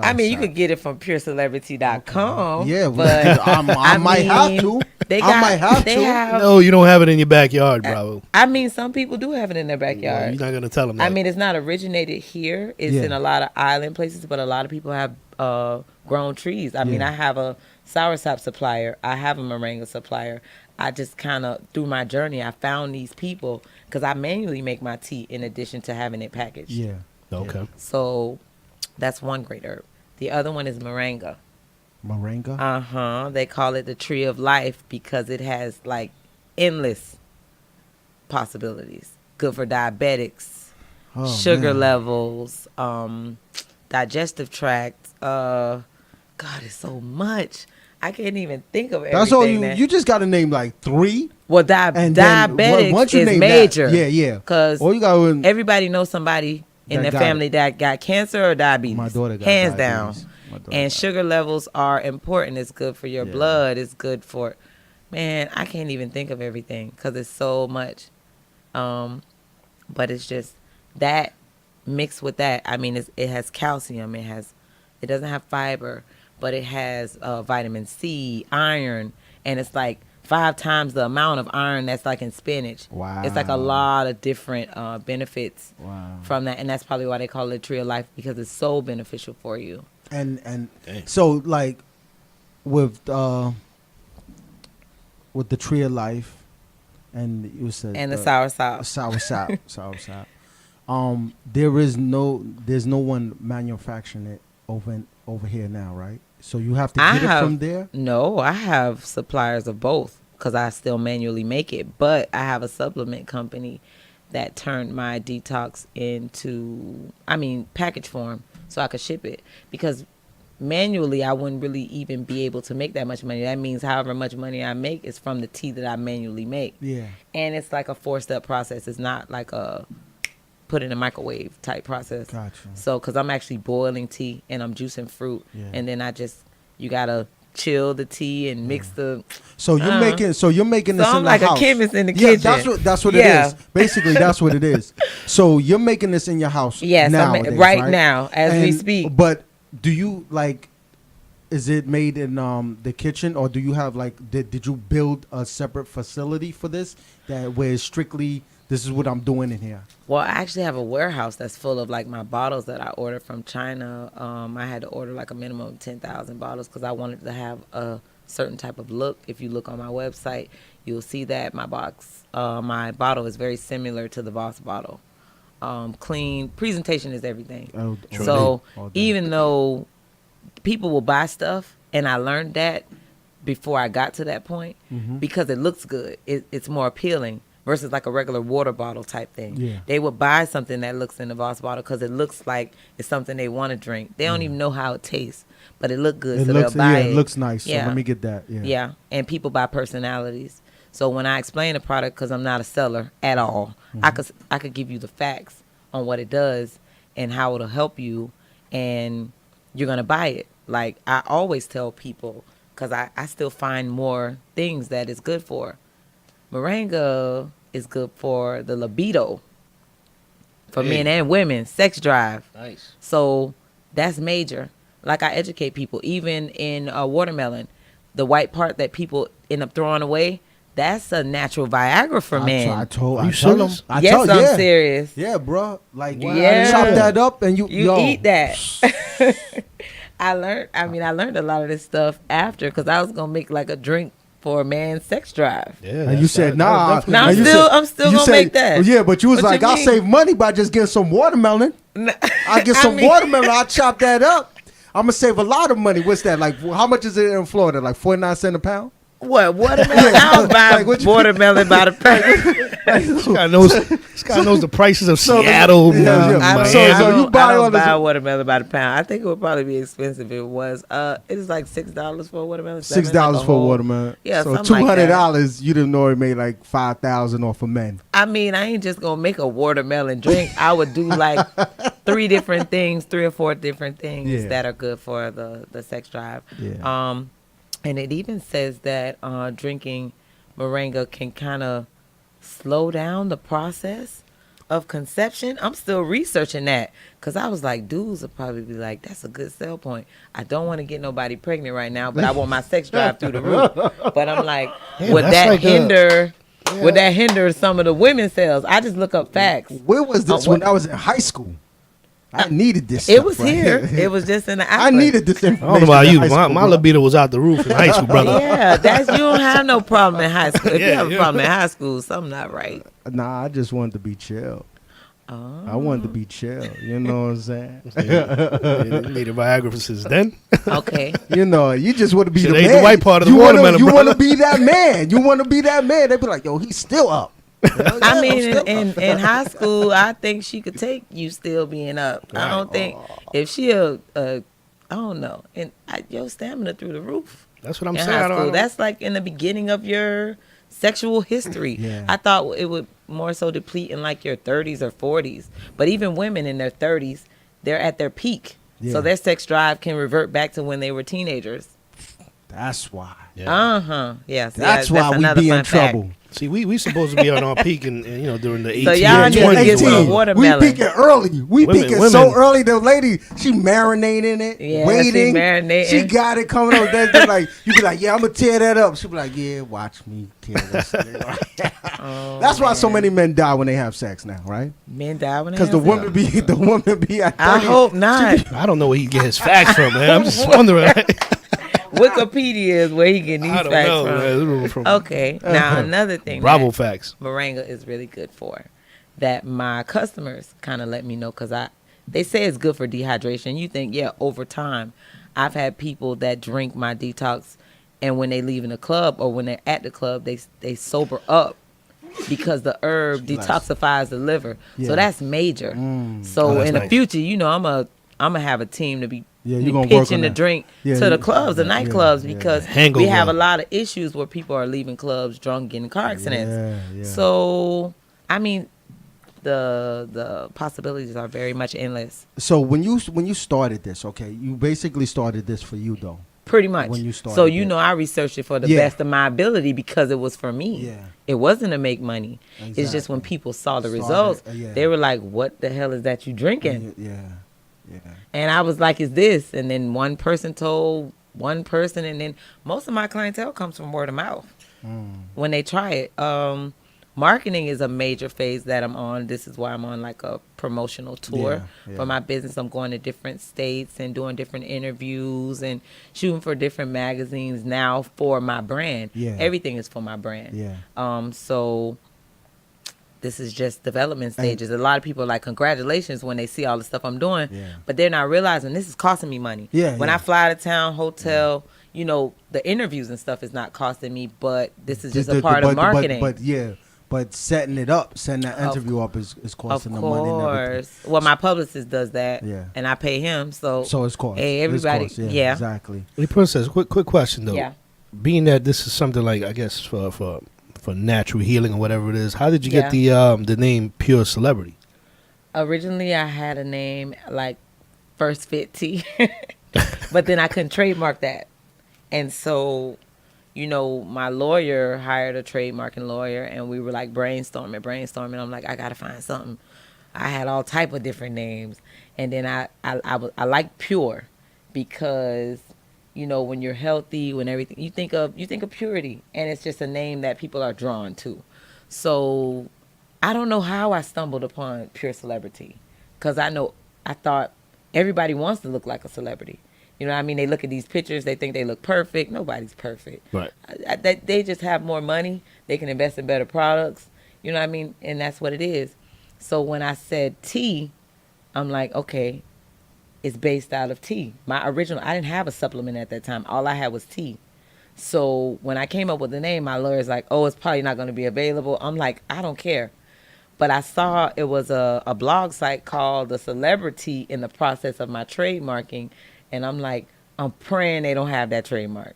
I mean, you could get it from purecelebrity.com. Yeah, but I might have to. They I might have to. No, you don't have it in your backyard, bravo. I mean, some people do have it in their backyard. You're not gonna tell them that. I mean, it's not originated here. It's in a lot of island places, but a lot of people have grown trees. I mean, I have a soursop supplier. I have a moringa supplier. I just kind of, through my journey, I found these people because I manually make my tea in addition to having it packaged. Yeah. Okay. So that's one great herb. The other one is moringa. Moringa? They call it the tree of life because it has like endless possibilities. Good for diabetics, sugar levels, digestive tract. God, it's so much. I can't even think of everything. That's all you just got to name like 3. Well, And then diabetics once you is name major. that, yeah. Because All you got everybody knows somebody in that their got family that got cancer or diabetes. My daughter got hands diabetes. down. And sugar levels are important. It's good for your blood. It's good for, man, I can't even think of everything because it's so much. But it's just that mixed with that. I mean, it has calcium. It has It doesn't have fiber, but it has vitamin C, iron, and it's like 5 times the amount of iron that's like in spinach. Wow. It's like a lot of different benefits Wow. from that, and that's probably why they call it Tree of Life, because it's so beneficial for you. And so like with the Tree of Life, and you said And the sour sop. sour sop. There's no one manufacturing it over here now, right? So you have to get it from there. No, I have suppliers of both because I still manually make it, but I have a supplement company that turned my detox into, package form so I could ship it, because manually I wouldn't really even be able to make that much money. That means however much money I make is from the tea that I manually make. Yeah. And it's like a 4-step process. It's not like a put in a microwave type process. Gotcha. So, because I'm actually boiling tea and I'm juicing fruit, Yeah. and then you gotta chill the tea and mix the. So you're making this so in I'm the like house. a chemist in the Yeah, kitchen. that's what Yeah. it is. Basically, that's what it is. So you're making this in your house. Yes, nowadays, right now as we speak. But do you like? Is it made in the kitchen, or do you have did you build a separate facility for this where it's strictly this is what I'm doing in here? Well, I actually have a warehouse that's full of like my bottles that I ordered from China. I had to order like a minimum of 10,000 bottles because I wanted to have a certain type of look. If you look on my website, you'll see that my bottle is very similar to the Voss bottle. Clean presentation is everything. Oh, so all day. even though people will buy stuff, and I learned that before I got to that point, because it looks good, it's more appealing versus like a regular water bottle type thing. Yeah. They would buy something that looks in the Voss bottle because it looks like it's something they want to drink. They don't even know how it tastes, but it look good, so they'll buy it. It looks nice. Yeah. So let me get that. Yeah. Yeah, and people buy personalities. So when I explain the product, because I'm not a seller at all, I could give you the facts on what it does and how it'll help you, and you're gonna buy it. Like I always tell people, because I still find more things that it's good for. Moringa is good for the libido, for men and women, sex drive. Nice. So that's major. Like I educate people, even in watermelon, the white part that people end up throwing away, that's a natural Viagra for men. I tell them. Yes, I'm serious. Yeah, bro. Like, Yeah. chop that up and you eat that. I learned a lot of this stuff after, because I was gonna make like a drink for a man's sex drive. Yeah, and you said nah. Now I'm still gonna make that. Yeah, but you was What like, you I'll mean? save money by just getting some watermelon. I get some watermelon. I chop that up. I'm gonna save a lot of money. What's that? Like, how much is it in Florida? Like 49 cents a pound? What, watermelon? I don't buy watermelon by the pound. This guy knows the prices of Seattle. Miami. So you buy I all don't this. buy watermelon by the pound. I think it would probably be expensive if it was. It is like $6 for a watermelon. $6 for a watermelon. Yeah, so something like that. $200. You didn't know it made like 5,000 off of men. I mean, I ain't just gonna make a watermelon drink. I would do like 3 or 4 different things that are good for the sex drive. Yeah. And it even says that drinking moringa can kind of slow down the process of conception. I'm still researching that, because I was like, dudes will probably be like, that's a good sell point. I don't want to get nobody pregnant right now, but I want my sex drive through the roof. But I'm like, would that hinder some of the women's sales? I just look up facts. Where was this when I was in high school? I needed this. It stuff was right here. It was just in the. I needed this information. I don't know about in you. high school, My bro. libido was out the roof in high school, brother. Yeah, you don't have no problem in high school. If you have a problem in high school, something not right. Nah, I just wanted to be chill. Oh. I wanted to be chill. You know what I'm saying? You needed Viagra since then. Okay. You know, you just want to be Should the ate man. the white part of the you watermelon, You want brother. to be that man. You want to be that man. They be like, yo, he's still up. I mean, in high school, I think she could take you still being up. I don't think if she I don't know, and your stamina through the roof. That's what I'm in saying. high I school. don't- That's like in the beginning of your sexual history. Yeah. I thought it would more so deplete in like your 30s or 40s. But even women in their 30s, they're at their peak. Yeah. So their sex drive can revert back to when they were teenagers. That's why. Yes. That's why we another be in fun fact. trouble. See, we supposed to be on our peak and during the 18 So y'all need to 20s. get some watermelon. We peeking early. We peeking so early. The lady, she marinating it, waiting. She marinating. She got it coming up. That's like you be like, yeah, I'm gonna tear that up. She be like, yeah, watch me tear this. That's why so many men die when they have sex now, right? Men die when they because have sex. the woman be at 30. I hope not. I don't know where he get his facts from, man. I'm just wondering. Wikipedia is where he getting these facts from. Okay, now another thing. Bravo facts. Moringa is really good for that. My customers kind of let me know because they say it's good for dehydration. You think, yeah, over time, I've had people that drink my detox, and when they leave in the club or when they're at the club, they sober up because the herb detoxifies the liver. Yeah. So that's major. So in the future, I'm gonna have a team to be. You're gonna pitching the drink to the clubs, the nightclubs, because we have a lot of issues where people are leaving clubs drunk, getting car accidents. So, I mean, the possibilities are very much endless. So when you started this, okay, you basically started this for you though. Pretty much. When you started, so I researched it for the best of my ability because it was for me. Yeah. It wasn't to make money. Exactly. It's just when people saw the results, they were like, "What the hell is that you drinking?" Yeah. And I was like, is this? And then one person told one person, and then most of my clientele comes from word of mouth when they try it. Marketing is a major phase that I'm on. This is why I'm on like a promotional tour for my business. I'm going to different states and doing different interviews and shooting for different magazines now for my brand. Everything is for my brand. So this is just development stages. A lot of people are like, congratulations when they see all the stuff I'm doing, but they're not realizing this is costing me money. When I fly out of town, hotel, the interviews and stuff is not costing me, but this is just a part of marketing. But setting that interview up is costing the money. Of course. Well, my publicist does that, and I pay him. So it's cost. Hey, everybody. It's cost, exactly. Hey, Princess, quick question though. Yeah. Being that this is something like, I guess for natural healing or whatever it is, how did you get the name Pure Celebrity? Originally, I had a name like First Fit Tea, but then I couldn't trademark that, and so. My lawyer hired a trademarking lawyer, and we were like brainstorming. I'm like, I gotta find something. I had all type of different names, and then I like pure because when you're healthy, when everything you think of purity, and it's just a name that people are drawn to. So I don't know how I stumbled upon Pure Celebrity, because I thought everybody wants to look like a celebrity. You know what I mean? They look at these pictures, they think they look perfect. Nobody's perfect. Right. They just have more money. They can invest in better products. You know what I mean? And that's what it is. So when I said tea, I'm like, okay, it's based out of tea. My original, I didn't have a supplement at that time. All I had was tea. So when I came up with the name, my lawyer's like, oh, it's probably not going to be available. I'm like, I don't care. But I saw it was a blog site called The Celebrity in the process of my trademarking. And I'm like, I'm praying they don't have that trademark.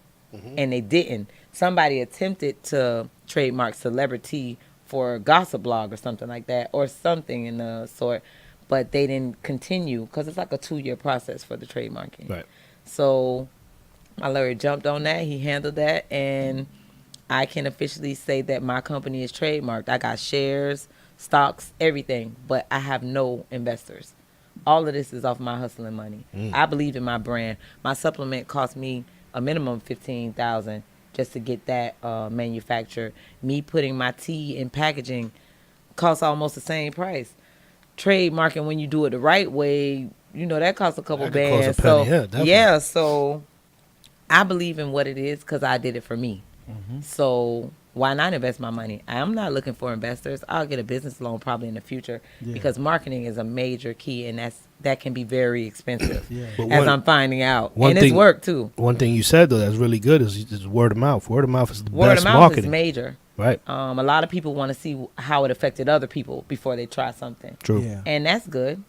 And they didn't. Somebody attempted to trademark Celebrity for a gossip blog or something like that, or something in the sort, but they didn't continue because it's like a 2-year process for the trademarking. Right. So my lawyer jumped on that. He handled that. And I can officially say that my company is trademarked. I got shares, stocks, everything, but I have no investors. All of this is off my hustling money. I believe in my brand. My supplement cost me a minimum of $15,000 just to get that manufactured. Me putting my tea in packaging costs almost the same price. Trademarking, when you do it the right way, that costs a couple bands. So I believe in what it is because I did it for me. So why not invest my money? I'm not looking for investors. I'll get a business loan probably in the future because marketing is a major key, and that can be very expensive, I'm finding out. And it's work too. One thing you said though that's really good is word of mouth. Word of mouth is the best marketing. Word of mouth is major. Right. A lot of people want to see how it affected other people before they try something. True. Yeah. And that's good.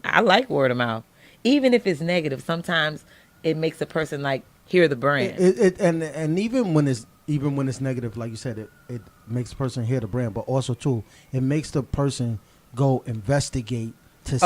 I like word of mouth, even if it's negative. Sometimes it makes a person like hear the brand. And even when it's negative, like you said, it makes the person hear the brand, but also too, it makes the person go investigate to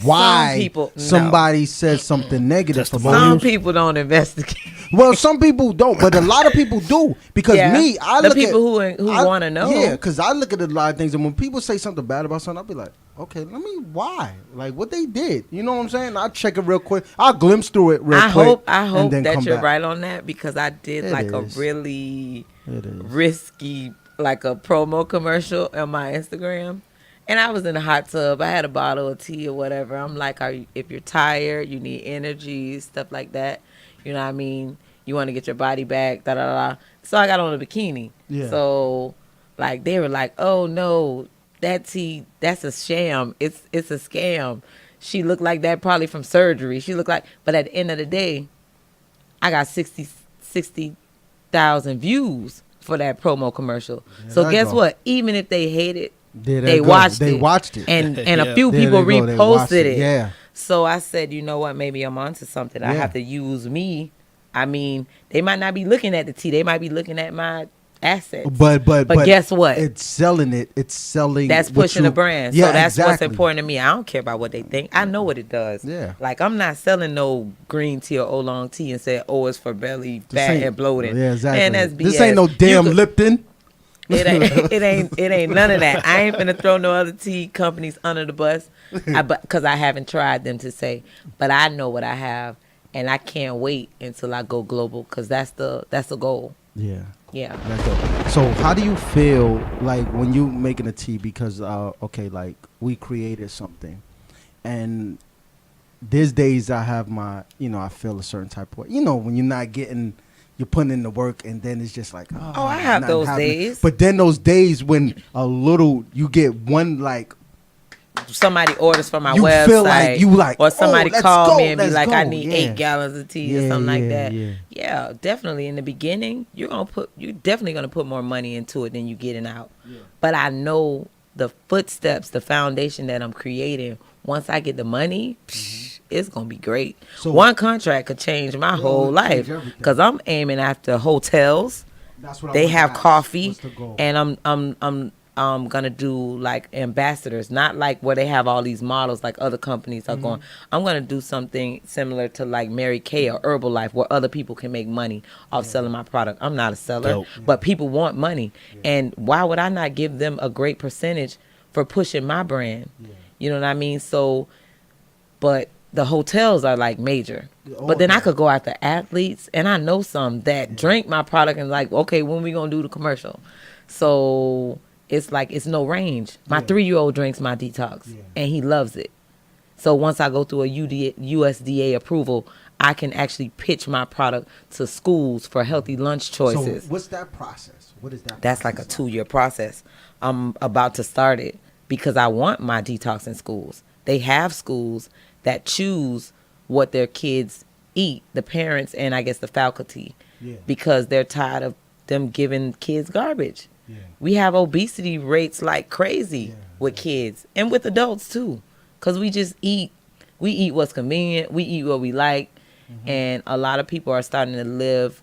why somebody says something negative. Some people don't investigate. Well, some people don't, but a lot of people do. Because Yeah. me, I The look people at, who wanna know. Yeah, because I look at a lot of things, and when people say something bad about something, I'll be like, okay, why? Like, what they did. You know what I'm saying? I'll check it real quick. I'll glimpse through it real quick. I hope and then that come you're back. right on that, because I did It like a is. really It is. risky, like a promo commercial on my Instagram. And I was in a hot tub. I had a bottle of tea or whatever. I'm like, if you're tired, you need energy, stuff like that. You know what I mean? You want to get your body back, da da da. So I got on a bikini. Yeah. So, like, they were like, "Oh no, that tea, that's a sham. It's a scam." She looked like that probably from surgery. She looked like, but at the end of the day, I got 60,000 views for that promo commercial. There so I guess go. what? Even if they hate it, There they go. watched They it. watched it. And Yeah. a few There people they go. They watched reposted it. it. Yeah. So I said, you know what? Maybe I'm onto something. I Yeah. have to use me. I mean, they might not be looking at the tea. They might be looking at my assets. But guess what? It's selling it. It's selling. That's what pushing you- the brand. Yeah, So that's what's exactly. important to me. I don't care about what they think. I know what it does. Yeah. Like, I'm not selling no green tea or oolong tea and say, oh, it's for belly This fat ain't- and bloating. Yeah, exactly. Man, that's BS. This ain't no You damn could- Lipton. It ain't none of that. I ain't finna throw no other tea companies under the bus, because I haven't tried them to say. But I know what I have, and I can't wait until I go global, because that's the goal. Yeah. Yeah. That's dope. So how do you feel like when you making a tea? Because okay, like we created something, and these days I have my, I feel a certain type of way. When you're not getting, you're putting in the work, and then it's just like, Oh, I have nothing those happening. days. But then those days when you get one like. Somebody orders from my You website, feel like you like, or somebody let's call go, me and be let's like, go. I need Yeah. 8 gallons of tea or Yeah, something like yeah, that. yeah. Yeah, definitely. In the beginning, you're definitely gonna put more money into it than you getting out. But I know the footsteps, the foundation that I'm creating. Once I get the money, it's gonna be great. So- One contract could change my whole change life, everything. because I'm aiming after hotels. That's what I They wanted to have ask. coffee, What's the goal? and I'm gonna do like ambassadors, not like where they have all these models like other companies are going. I'm gonna do something similar to like Mary Kay or Herbalife, where other people can make money off selling my product. I'm not a seller, Dope. but people want money, and why would I not give them a great percentage for pushing my brand? You know what I mean? So, but the hotels are like major. But then I could go after athletes, and I know some that drink my product and like, okay, when we gonna do the commercial? So it's like, it's no range. My 3-year-old drinks my detox, and he loves it. So once I go through a USDA approval, I can actually pitch my product to schools for healthy lunch choices. So what's that process? What is that? That's like a 2-year process. I'm about to start it because I want my detox in schools. They have schools that choose what their kids eat, the parents and I guess the faculty, because they're tired of them giving kids garbage. We have obesity rates like crazy with kids and with adults too, because we just eat. We eat what's convenient. We eat what we like. And a lot of people are starting to live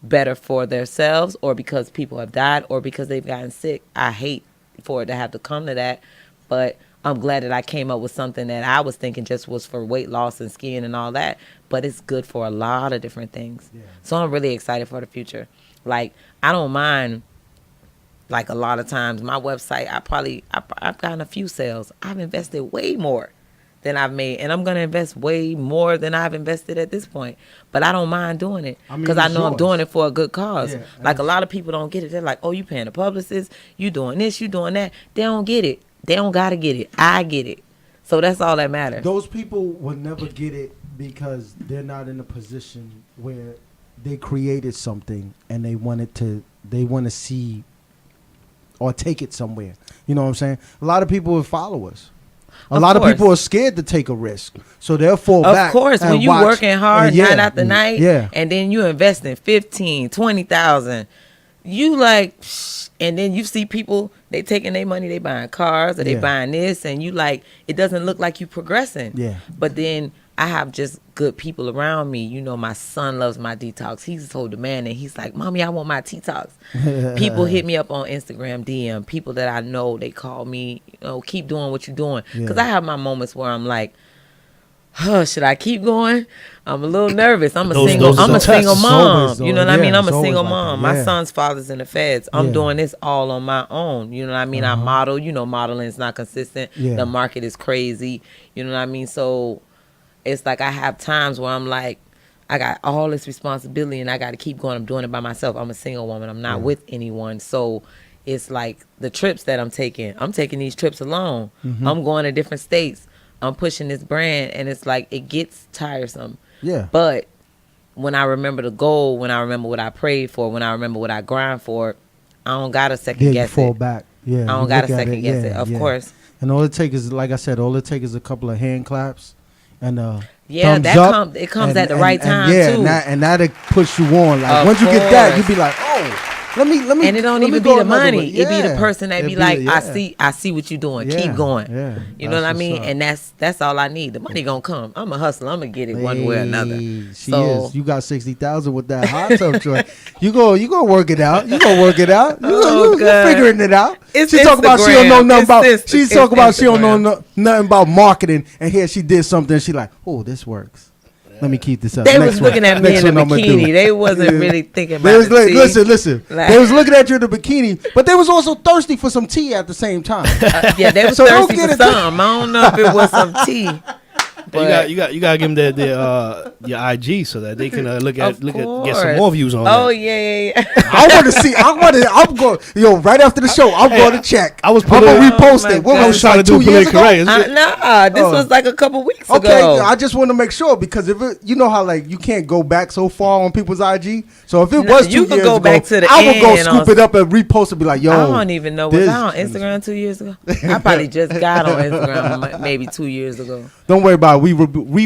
better for themselves, or because people have died, or because they've gotten sick. I hate for it to have to come to that, but I'm glad that I came up with something that I was thinking just was for weight loss and skin and all that, but it's good for a lot of different things. So I'm really excited for the future. Like, I don't mind, like a lot of times my website, I've gotten a few sales. I've invested way more than I've made, and I'm going to invest way more than I've invested at this point. But I don't mind doing it because I know I'm doing it for a good cause. Like, a lot of people don't get it. They're like, oh, you paying a publicist, you doing this, you doing that. They don't get it. They don't got to get it. I get it. So that's all that matters. Those people will never get it because they're not in a position where they created something and they want to see or take it somewhere. You know what I'm saying? A lot of people will follow us. A lot of people are scared to take a risk, so they'll fall back. Of course, when you working hard night after night, yeah, and then you invest in 15, 20,000, you like, and then you see people, they taking their money, they buying cars or they buying this, and you like, it doesn't look like you progressing. Yeah. But then I have just good people around me. You know, my son loves my detox. He's so demanding. He's like, Mommy, I want my detox. People hit me up on Instagram DM. People that I know, they call me, keep doing what you're doing. Because I have my moments where I'm like, should I keep going? I'm a little nervous. I'm a Those single tests. mom. You know what I mean? I'm a single like mom. that, My yeah. son's father's in the feds. I'm Yeah. doing this all on my own. You know what I mean? I model. You know, modeling is not consistent. Yeah. The market is crazy. You know what I mean? So it's like I have times where I'm like, I got all this responsibility and I got to keep going. I'm doing it by myself. I'm a single woman. I'm not with anyone. So it's like the trips that I'm taking these trips alone. I'm going to different states. I'm pushing this brand, and it's like it gets tiresome. Yeah. But when I remember the goal, when I remember what I prayed for, when I remember what I grind for, I don't got to second Yeah, you guess fall it. back. Yeah. I don't you got to look at second guess it. Of course. And all it takes is, like I said, is a couple of hand claps and Yeah, thumbs that up, it comes and- at the and- right and time yeah, too. and that'll push you on. Like Of once you get that, course. you be like, oh, let me. And it don't let me even go be the another money. way. It be the Yeah. person that It be like, yeah. I see what you doing. Yeah, Keep going. yeah. You know what I That's mean? what's up. And that's all I need. The money gonna come. I'm a hustler. I'm gonna get it one way or another. She So is. You got 60,000 with that hot tub joint. You go work it out. You go work it out. You God. figuring it out. It's She talk about she don't know Instagram. nothing about. It's She Insta- talk about it's she don't know Instagram. nothing about marketing. And here she did something. She like, oh, this works. Let me keep this up. They Next was one. looking at me Next in a one I'ma do. bikini. They wasn't Yeah. really thinking about They was the like, tea. listen. Like- They was looking at you in the bikini, but they was also thirsty for some tea at the same time. Yeah, they was So don't thirsty get for it- some. I don't know if it was some tea. But You got to give them your IG so that they can get some more views on Oh that. yeah. I want to see. I'm going. Yo, right after the show, I'm going to check. I was I'm gonna politi- repost Oh, it. What my I was was it, trying like to do 2 years politically ago? correct. Nah, this was like a couple weeks Okay, ago. I just want to make sure because if it, you know how like you can't go back so far on people's IG. So if it No, was 2 you years could go ago, back to the I would go end scoop on- it up and repost and be like, yo. I don't even know. Was this- I on Instagram 2 years ago? I probably just got on Instagram maybe 2 years ago. Don't worry about it. We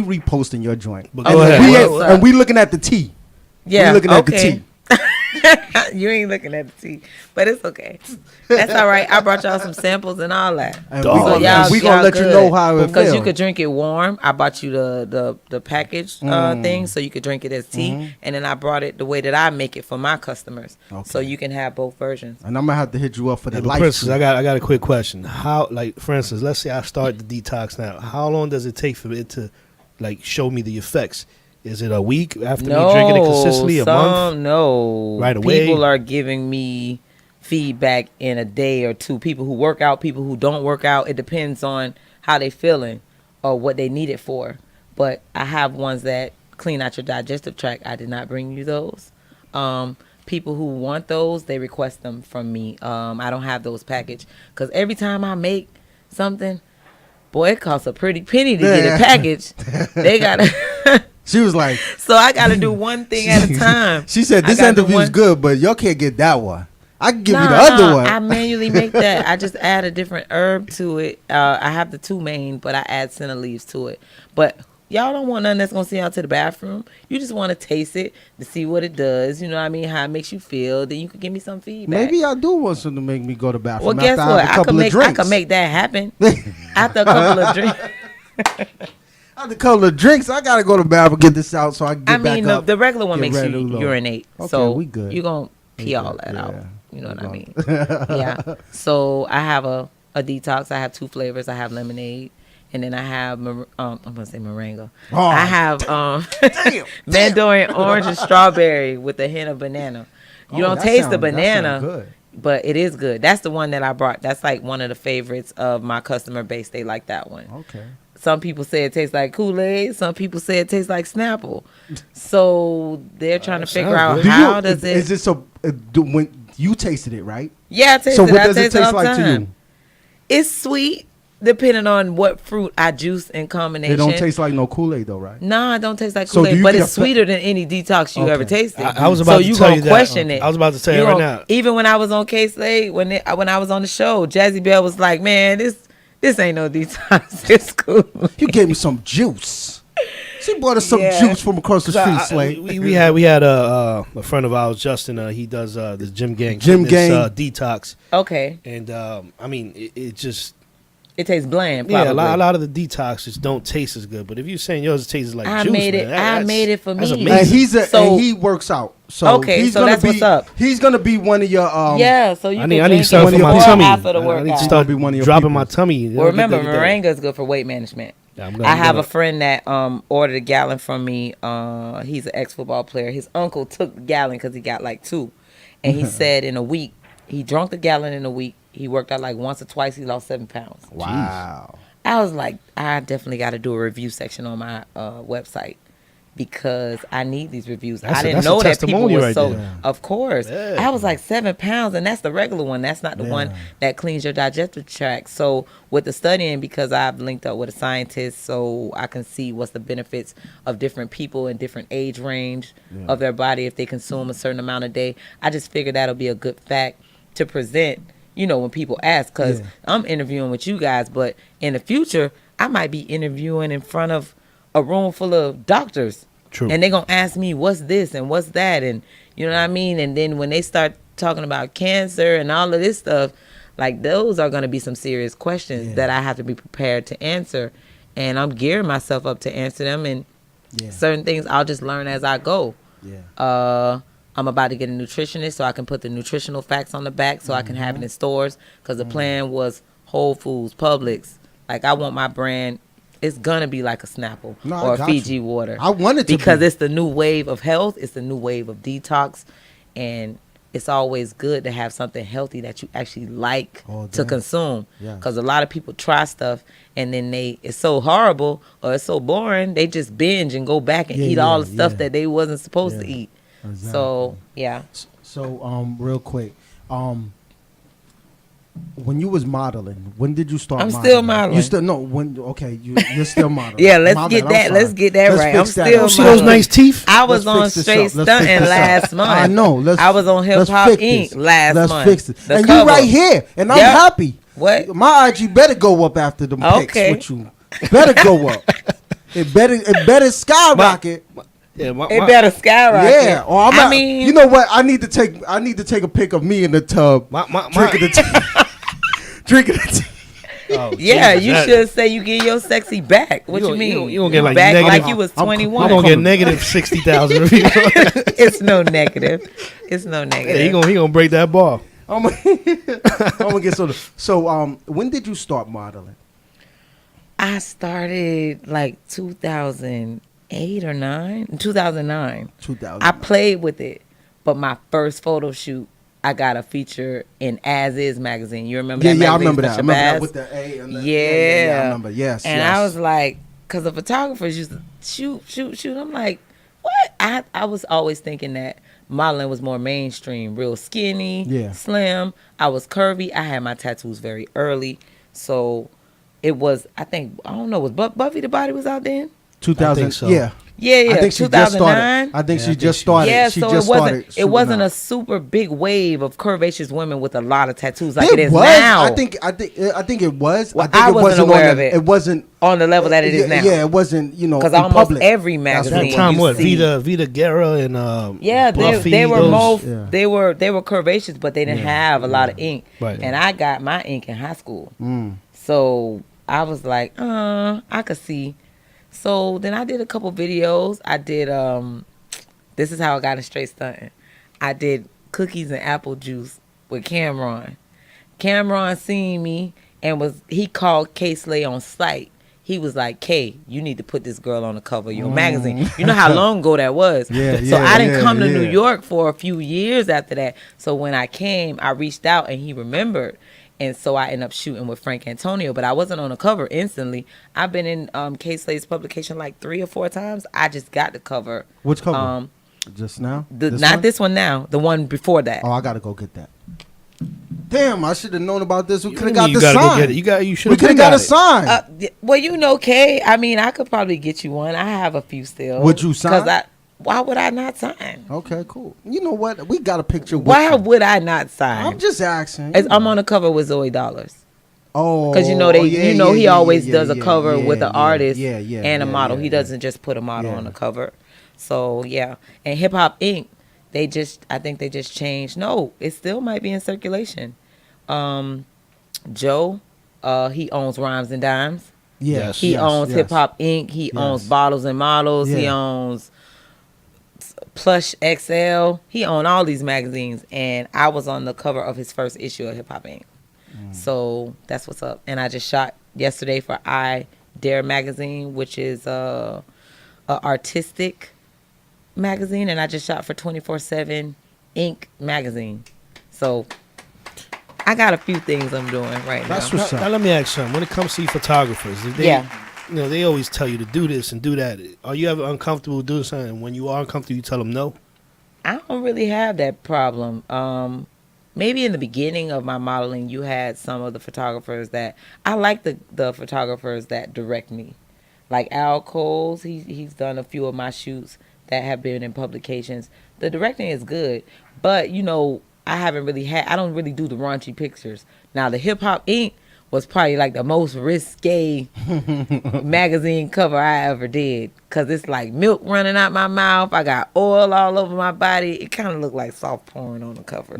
reposting your joint. But go ahead. We What's and up? we looking at the tea. Yeah, we looking at the okay. tea. You ain't looking at the tea, but it's okay. That's all right. I brought y'all some samples and all that. And Dog. we gonna, y'all- we gonna y'all let you good. know how it because you feels. could drink it warm. I bought you the package thing, so you could drink it as tea, and then I brought it the way that I make it for my customers, so you can have both versions. And I'm gonna have to hit you up for the Yeah, but life. Princess, treat. I got a quick question. How, like, for instance, let's say I start the detox now. How long does it take for it to, like, show me the effects? Is it a week after me drinking it consistently? A month? No. Right away? People are giving me feedback in a day or two. People who work out, people who don't work out. It depends on how they feeling or what they need it for. But I have ones that clean out your digestive tract. I did not bring you those. People who want those, they request them from me. I don't have those packaged because every time I make something, boy, it costs a pretty penny to get it packaged. They gotta. She was like, So I got to do one thing at a time. she said, I this gotta do interview's one- good, but y'all can't get that one. I can give you the Nah, other one. I manually make that. I just add a different herb to it. I have the two main, but I add senna leaves to it. But y'all don't want nothing that's going to send y'all to the bathroom. You just want to taste it to see what it does. You know what I mean? How it makes you feel. Then you can give me some feedback. Maybe I do want something to make me go to the bathroom. Well, guess after what? I have a I couple can of make drinks. that happen. After a couple of drinks. After a couple of drinks, I gotta go to the bathroom get this out so I can get I mean, back up. the regular one get makes ready you to load. urinate. Okay, So we good. you're going to pee We all good, that out. yeah. You know what I We mean? gonna- Yeah. So I have a detox. I have two flavors. I have lemonade. And then I have, I'm going to say moringa. Oh, I have Mandarin orange and strawberry with a hint of banana. You Oh, don't that taste the sound- that banana, sound good. but it is good. That's the one that I brought. That's like one of the favorites of my customer base. They like that one. Okay. Some people say it tastes like Kool-Aid. Some people say it tastes like Snapple. So they're trying to figure out how does it. Is it so? When you tasted it, right? Yeah, I tasted So it. what I does it taste it taste all like the to you? time. It's sweet, depending on what fruit I juice in combination. It don't taste like no Kool-Aid though, right? No, it don't taste like So do Kool-Aid, you but get it's a sweeter than any detox you ever tasted. I was about so to you tell gonna you that. question it. I was about to tell you You right gonna- now. Even when I was on K-Slade, when I was on the show, Jazzy Bell was like, "Man, this ain't no detox. It's cool." You gave me some juice. She brought us some Yeah. juice from across the street, I- Slade. we had a friend of ours, Justin. He does this Gym Gang detox. Okay. And I mean, it just It tastes bland. yeah. Probably. A lot of the detoxes don't taste as good. But if you're saying yours tastes like I juice, made man, it. that's- I made it for that's me. amazing. And So- and he works out. So Okay, he's so gonna that's be, what's up. He's gonna be one of your Yeah, so you I can need drink something it for my before or tummy. after the I need to workout. start be one of your dropping peoples. my tummy. Well, remember, moringa is good for weight management. I have a friend that ordered a gallon from me. He's an ex-football player. His uncle took the gallon because he got like 2. And he said in a week, he drank the gallon in a week. He worked out like once or twice. He lost 7 pounds. Wow. I was like, I definitely got to do a review section on my website because I need these reviews. I didn't know that people were so. There. Of course, I was like 7 pounds, and that's the regular one. That's not the one that cleans your digestive tract. So with the studying, because I've linked up with a scientist, so I can see what's the benefits of different people in different age range of their body if they consume a certain amount a day. I just figured that'll be a good fact to present. You know, when people ask, because I'm interviewing with you guys, but in the future, I might be interviewing in front of a room full of doctors. True. And they're going to ask me, what's this and what's that? And you know what I mean? And then when they start talking about cancer and all of this stuff, like those are going to be some serious questions that I have to be prepared to answer. And I'm gearing myself up to answer them. And certain things I'll just learn as I go. I'm about to get a nutritionist so I can put the nutritional facts on the back so I can have it in stores because the plan was Whole Foods, Publix. Like I want my brand, it's going to be like a Snapple or a Fiji water. I want it to because it's the new wave of health. It's the new wave of detox. And it's always good to have something healthy that you actually like to consume. Because a lot of people try stuff and then it's so horrible or it's so boring, they just binge and go back and eat all the stuff that they wasn't supposed to eat. Exactly. So So real quick, when you was modeling, when did you start? I'm still modeling. You still you're still modeling. Let's get that right. I'm still modeling. See those nice teeth? I was on Straight Stunting last month. I know. I was on Hip Hop Inc. last month. Let's fix it. And you right here, and I'm happy. What? My IG better go up after the pics with you. Better go up. It better skyrocket. It better skyrocket. Yeah, or I mean, you know what? I need to take a pic of me in the tub drinking the tea. Drinking the tea. Oh, Jesus, you should say you get your sexy back. What you mean? You gonna get like back negative, like you was 21. You gonna get negative 60,000 reviews. It's no negative. It's no negative. Yeah, he gonna break that ball. I'm gonna get so. When did you start modeling? I started like 2008 or 9. 2009. I played with it, but my first photo shoot, I got a feature in As Is magazine. You remember that? Yeah, I remember that. I remember that with the A and the yeah. I remember. Yes. And I was like, because the photographers used to shoot. I'm like, what? I was always thinking that modeling was more mainstream, real skinny, slim. I was curvy. I had my tattoos very early, so it was. I don't know. Was Buffy the Body was out then? 2000. So. Yeah. I think she just started. I think she just started. Yeah, she so just it wasn't a super big wave of curvaceous women with a lot of tattoos like it is was. now. I think it was. Well, I think wasn't aware of it. It wasn't on the level that it is now. Yeah, it wasn't. Because almost public. every magazine. That time, what Vita Guerra and Buffy, they were they were curvaceous, but they didn't have a lot of ink. Right. And I got my ink in high school, so I was like, I could see. So then I did a couple videos. I did this is how I got in Straight Stunting. I did cookies and apple juice with Cameron. Cameron seen me and he called K Slay on site. He was like, K, you need to put this girl on the cover of your magazine. You know how long ago that was. So I didn't come to New York for a few years after that. So when I came, I reached out and he remembered. And so I ended up shooting with Frank Antonio, but I wasn't on the cover instantly. I've been in K Slay's publication like 3 or 4 times. I just got the cover. Which cover? Just now? This one now. The one before that. Oh, I gotta go get that. Damn, I should have known about this. We could have got the sign. You should have got a sign. Well, you know, Kay, I mean, I could probably get you one. I have a few still. Would you sign? Why would I not sign? Okay, cool. You know what? We got a picture. Why would I not sign? I'm just asking. I'm on the cover with Zoe. Oh, because he always does a cover with an artist and a model. He doesn't just put a model on the cover. So yeah, and Hip Hop Inc. I think they just changed. No, it still might be in circulation. Joe, he owns Rhymes and Dimes. Yes, he owns Hip Hop Inc. He owns Bottles and Models. He owns Plush XL. He owned all these magazines, and I was on the cover of his first issue of Hip Hop Inc. So that's what's up. And I just shot yesterday for Dare magazine, which is a artistic magazine, and I just shot for 24/7 Ink magazine. So I got a few things I'm doing right now. That's what's up. Now let me ask you something. When it comes to photographers, you know, they always tell you to do this and do that. Are you ever uncomfortable doing something? When you are uncomfortable, you tell them no? I don't really have that problem. Maybe in the beginning of my modeling, you had some of the photographers that I like the photographers that direct me, like Al Coles. He's done a few of my shoots that have been in publications. The directing is good, but you know, I don't really do the raunchy pictures. Now the Hip Hop Inc. was probably like the most risque magazine cover I ever did, because it's like milk running out my mouth. I got oil all over my body. It kind of looked like soft porn on the cover.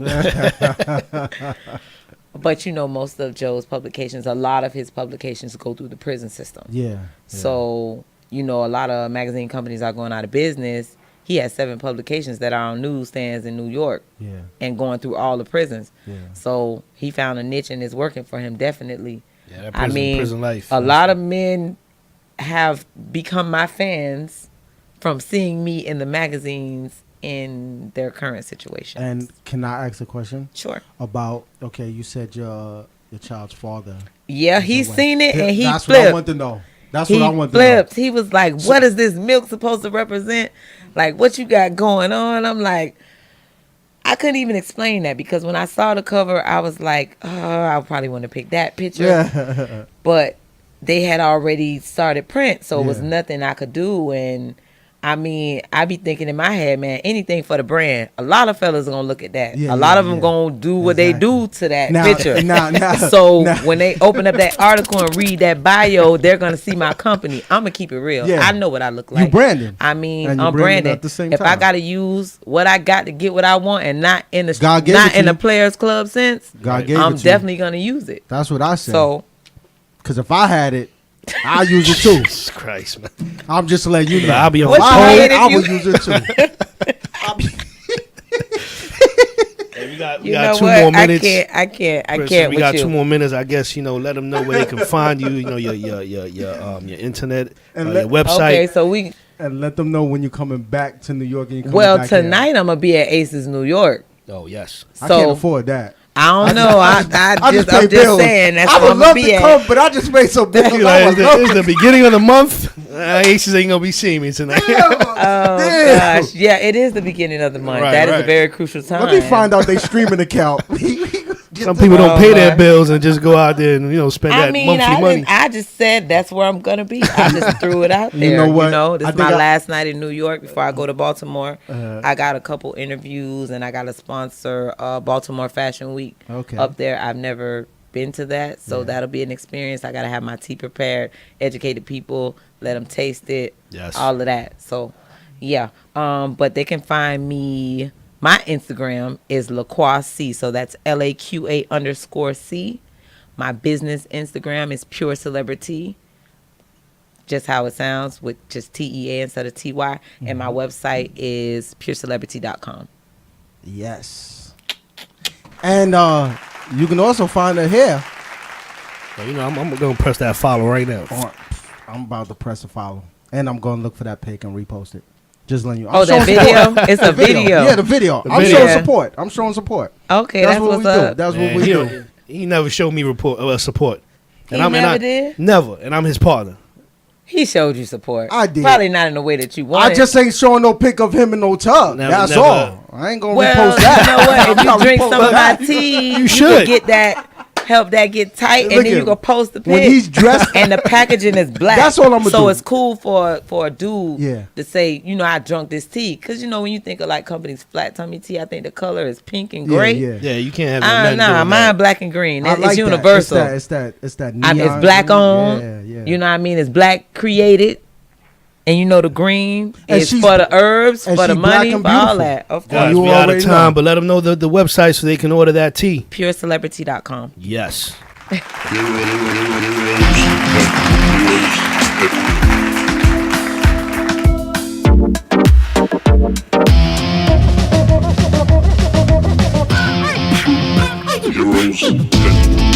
But you know, most of Joe's publications, a lot of his publications go through the prison system. Yeah. So, you know, a lot of magazine companies are going out of business. He has 7 publications that are on newsstands in New York and going through all the prisons. Yeah. So he found a niche and it's working for him, definitely. Yeah, that prison life. A lot of men have become my fans from seeing me in the magazines in their current situation. And can I ask a question? Sure. About, okay, you said your child's father. Yeah, he's seen it and he That's flipped. what I want to know. That's what I want to know. He flipped. He was like, what is this milk supposed to represent? Like, what you got going on? I'm like, I couldn't even explain that, because when I saw the cover, I was like, oh, I probably want to pick that picture. Yeah. But they had already started print, so it was nothing I could do. And I mean, I be thinking in my head, man, anything for the brand. A lot of fellas are gonna look at that. A lot of them gonna do what they do to that picture. So when they open up that article and read that bio, they're gonna see my company. I'm gonna keep it real. Yeah. I know what I look like. You branding. I mean, And I'm branding. at the same If time. I gotta use what I got to get what I want and not in the Players Club sense, God gave I'm it to definitely gonna use it. That's what I said. So, because if I had it, I'll use it too. Jesus Christ, man. I'm just letting you know. I'll be on If I had it, I you- would use it too. We got You know 2 what? more minutes. I can't We with got you. 2 more minutes. I guess, you know, let them know where they can find you. You know, your internet, And your website. Okay, so and let them know when you're coming back to New York. And you're coming well, back here. tonight I'm gonna be at Aces New York. Oh yes. I can't afford that. I don't know. I'm pay just bills. saying that's I where would I'm love gonna to be come, at. but I just made some bills. Like, it's the beginning of the month. Aces ain't gonna be seeing me tonight. Oh gosh, yeah, it is the beginning of the month. Right, That is right. a very crucial time. Let me find out they streaming account. Some people don't pay their bills and just go out there and, you know, spend that monthly money. I just said that's where I'm gonna be. I just threw it out there. You know what? This I is my think last night in New York before I go to Baltimore. I got a couple interviews and I got to sponsor Baltimore Fashion Week up there. I've never been to that, so that'll be an experience. I gotta have my tea prepared, educated people, let them taste it, all of that. So, yeah. But they can find me. My Instagram is LaQuaC, so that's LAQA_C. My business Instagram is Pure Celebrity, just how it sounds, with just TEA instead of TY. And my website is purecelebrity.com. Yes. And you can also find her here. So, you know, I'm going to press that follow right now. I'm about to press a follow. And I'm going to look for that pic and repost it. Just letting you. Oh, that video? It's a video. Yeah, the video. I'm showing support. I'm showing support. Okay, that's what what's we up. do. That's what we do. He never showed me support. He never did? Never. And I'm his partner. He showed you support. I did. Probably not in the way that you wanted. I just ain't showing no pic of him in no tub. That's all. I ain't going to repost that. You know what? If you drink some of my tea, you should get that. Help that get tight, and Look then at you can post the pic. when he's dressed, and the packaging is black. That's all I'm gonna do. So it's cool for a dude Yeah. to say, you know, I drunk this tea, because you know when you think of like companies flat tummy tea, I think the color is pink and gray. Yeah, you can't have Nah, mine black and green. I It's like universal. That. It's that neon. It's black on. Yeah. You know what I mean? It's black created. And you know the green And is she's- for the herbs, and for the she's black money, and for all beautiful. that. Of course. Guys, You we out of already time, know. but let them know the website so they can order that tea. PureCelebrity.com. Yes. Heroes.